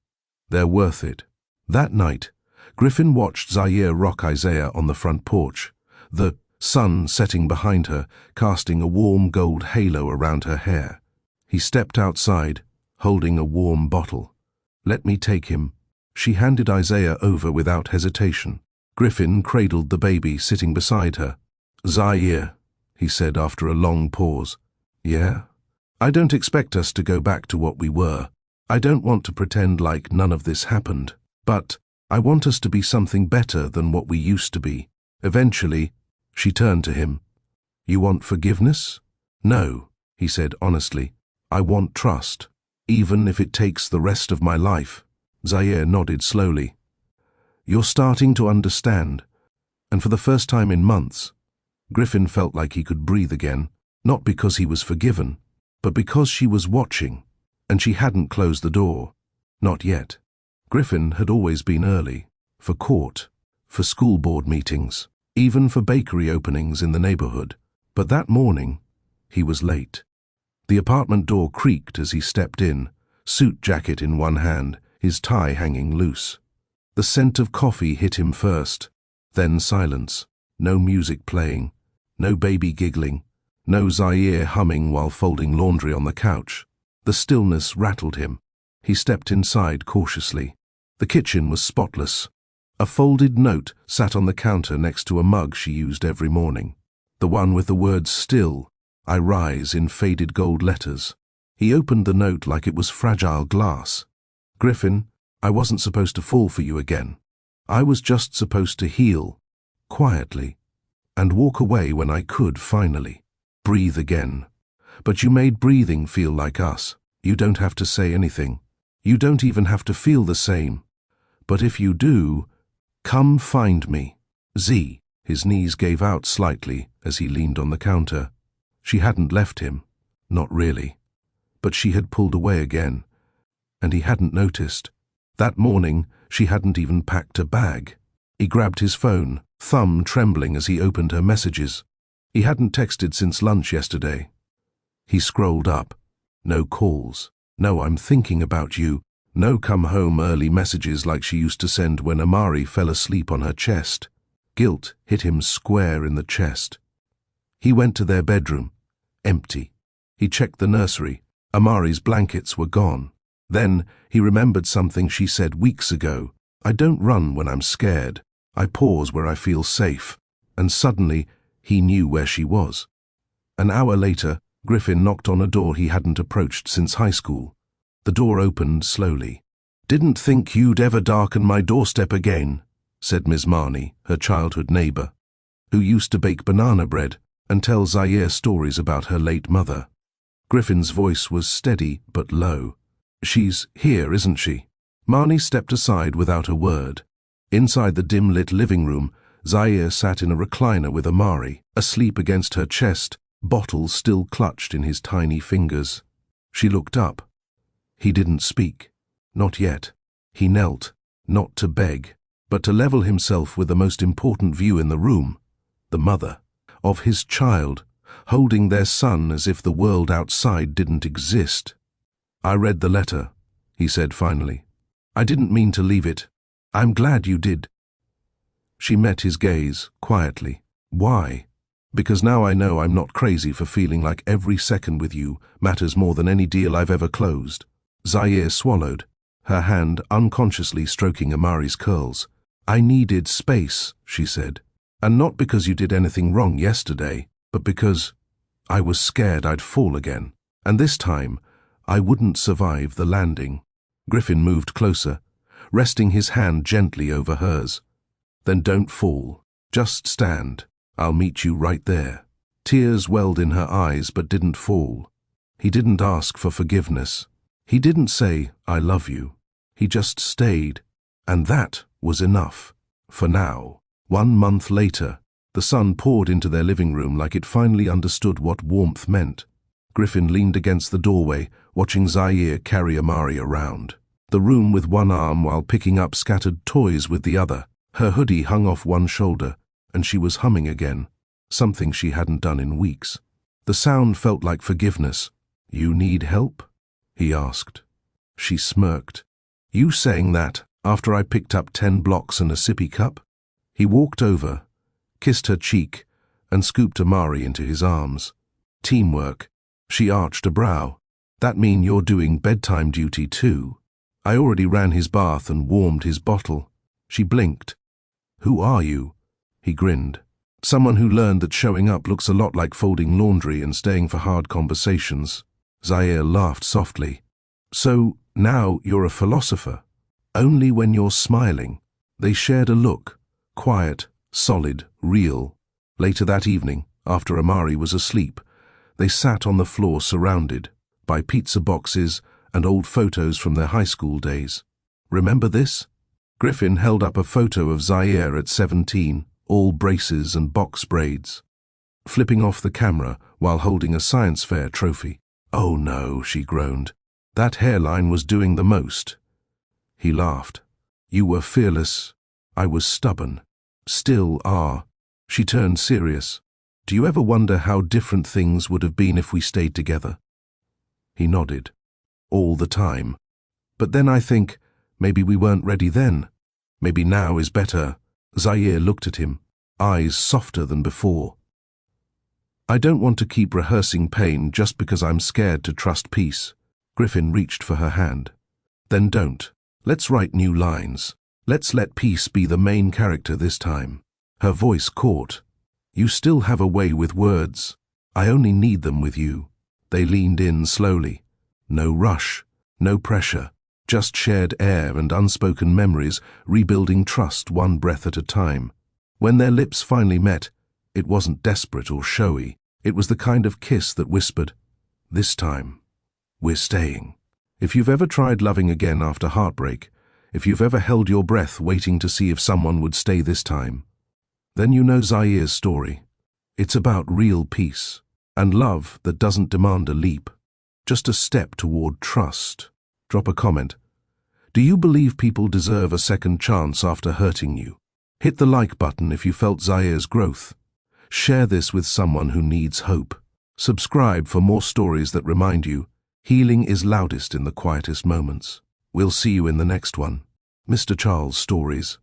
They're worth it." That night, Griffin watched Zaire rock Isaiah on the front porch, the sun setting behind her, casting a warm gold halo around her hair. He stepped outside, holding a warm bottle. "Let me take him." She handed Isaiah over without hesitation. Griffin cradled the baby sitting beside her. "Zaire," he said after a long pause. "Yeah? I don't expect us to go back to what we were. I don't want to pretend like none of this happened. But I want us to be something better than what we used to be. Eventually." She turned to him. "You want forgiveness?" "No," he said honestly. "I want trust, even if it takes the rest of my life." Zaire nodded slowly. You're starting to understand. And for the first time in months, Griffin felt like he could breathe again, not because he was forgiven, but because she was watching, and she hadn't closed the door. Not yet. Griffin had always been early, for court, for school board meetings, even for bakery openings in the neighborhood. But that morning, he was late. The apartment door creaked as he stepped in, suit jacket in one hand, his tie hanging loose. The scent of coffee hit him first, then silence, no music playing, no baby giggling, no Zaire humming while folding laundry on the couch. The stillness rattled him. He stepped inside cautiously. The kitchen was spotless. A folded note sat on the counter next to a mug she used every morning. The one with the words "Still, I rise" in faded gold letters. He opened the note like it was fragile glass. "Griffin, I wasn't supposed to fall for you again. I was just supposed to heal, quietly, and walk away when I could finally. Breathe again. But you made breathing feel like us. You don't have to say anything. You don't even have to feel the same. But if you do, come find me. Z." His knees gave out slightly as he leaned on the counter. She hadn't left him. Not really. But she had pulled away again. And he hadn't noticed. That morning, she hadn't even packed a bag. He grabbed his phone, thumb trembling as he opened her messages. He hadn't texted since lunch yesterday. He scrolled up. No calls. No "I'm thinking about you." No "come home early" messages like she used to send when Amari fell asleep on her chest. Guilt hit him square in the chest. He went to their bedroom. Empty. He checked the nursery. Amari's blankets were gone. Then he remembered something she said weeks ago. "I don't run when I'm scared. I pause where I feel safe." And suddenly, he knew where she was. An hour later, Griffin knocked on a door he hadn't approached since high school. The door opened slowly. "Didn't think you'd ever darken my doorstep again," said Ms. Marnie, her childhood neighbor, who used to bake banana bread and tell Zaire stories about her late mother. Griffin's voice was steady but low. "She's here, isn't she?" Marnie stepped aside without a word. Inside the dim-lit living room, Zaire sat in a recliner with Amari, asleep against her chest, bottles still clutched in his tiny fingers. She looked up. He didn't speak. Not yet. He knelt, not to beg, but to level himself with the most important view in the room, the mother, of his child, holding their son as if the world outside didn't exist. "I read the letter," he said finally. "I didn't mean to leave it. I'm glad you did." She met his gaze, quietly. "Why?" "Because now I know I'm not crazy for feeling like every second with you matters more than any deal I've ever closed." Zaire swallowed, her hand unconsciously stroking Amari's curls. "I needed space," she said. "And not because you did anything wrong yesterday, but because I was scared I'd fall again. And this time, I wouldn't survive the landing." Griffin moved closer, resting his hand gently over hers. "Then don't fall. Just stand. I'll meet you right there." Tears welled in her eyes but didn't fall. He didn't ask for forgiveness. He didn't say, "I love you." He just stayed. And that was enough. For now. 1 month later, the sun poured into their living room like it finally understood what warmth meant. Griffin leaned against the doorway, watching Zaire carry Amari around the room with one arm while picking up scattered toys with the other. Her hoodie hung off one shoulder, and she was humming again, something she hadn't done in weeks. The sound felt like forgiveness. "You need help?" he asked. She smirked. "You saying that after I picked up 10 blocks and a sippy cup?" He walked over, kissed her cheek, and scooped Amari into his arms. "Teamwork." She arched a brow. "That mean you're doing bedtime duty too?" "I already ran his bath and warmed his bottle." She blinked. "Who are you?" He grinned. "Someone who learned that showing up looks a lot like folding laundry and staying for hard conversations." Zaire laughed softly. "So now you're a philosopher? Only when you're smiling." They shared a look, quiet, solid, real. Later that evening, after Amari was asleep, they sat on the floor surrounded by pizza boxes and old photos from their high school days. "Remember this?" Griffin held up a photo of Zaire at 17, all braces and box braids, flipping off the camera while holding a science fair trophy. "Oh no," she groaned. "That hairline was doing the most." He laughed. "You were fearless. I was stubborn. Still are." She turned serious. "Do you ever wonder how different things would have been if we stayed together?" He nodded. "All the time. But then I think, maybe we weren't ready then. Maybe now is better." Zaire looked at him, eyes softer than before. "I don't want to keep rehearsing pain just because I'm scared to trust peace." Griffin reached for her hand. "Then don't. Let's write new lines. Let's let peace be the main character this time." Her voice caught. "You still have a way with words. I only need them with you." They leaned in slowly. No rush, no pressure, just shared air and unspoken memories, rebuilding trust one breath at a time. When their lips finally met, it wasn't desperate or showy. It was the kind of kiss that whispered, "This time, we're staying." If you've ever tried loving again after heartbreak, if you've ever held your breath waiting to see if someone would stay this time, then you know Zaire's story. It's about real peace and love that doesn't demand a leap, just a step toward trust. Drop a comment. Do you believe people deserve a second chance after hurting you? Hit the like button if you felt Zaire's growth. Share this with someone who needs hope. Subscribe for more stories that remind you healing is loudest in the quietest moments. We'll see you in the next one. Mr. Charles Stories.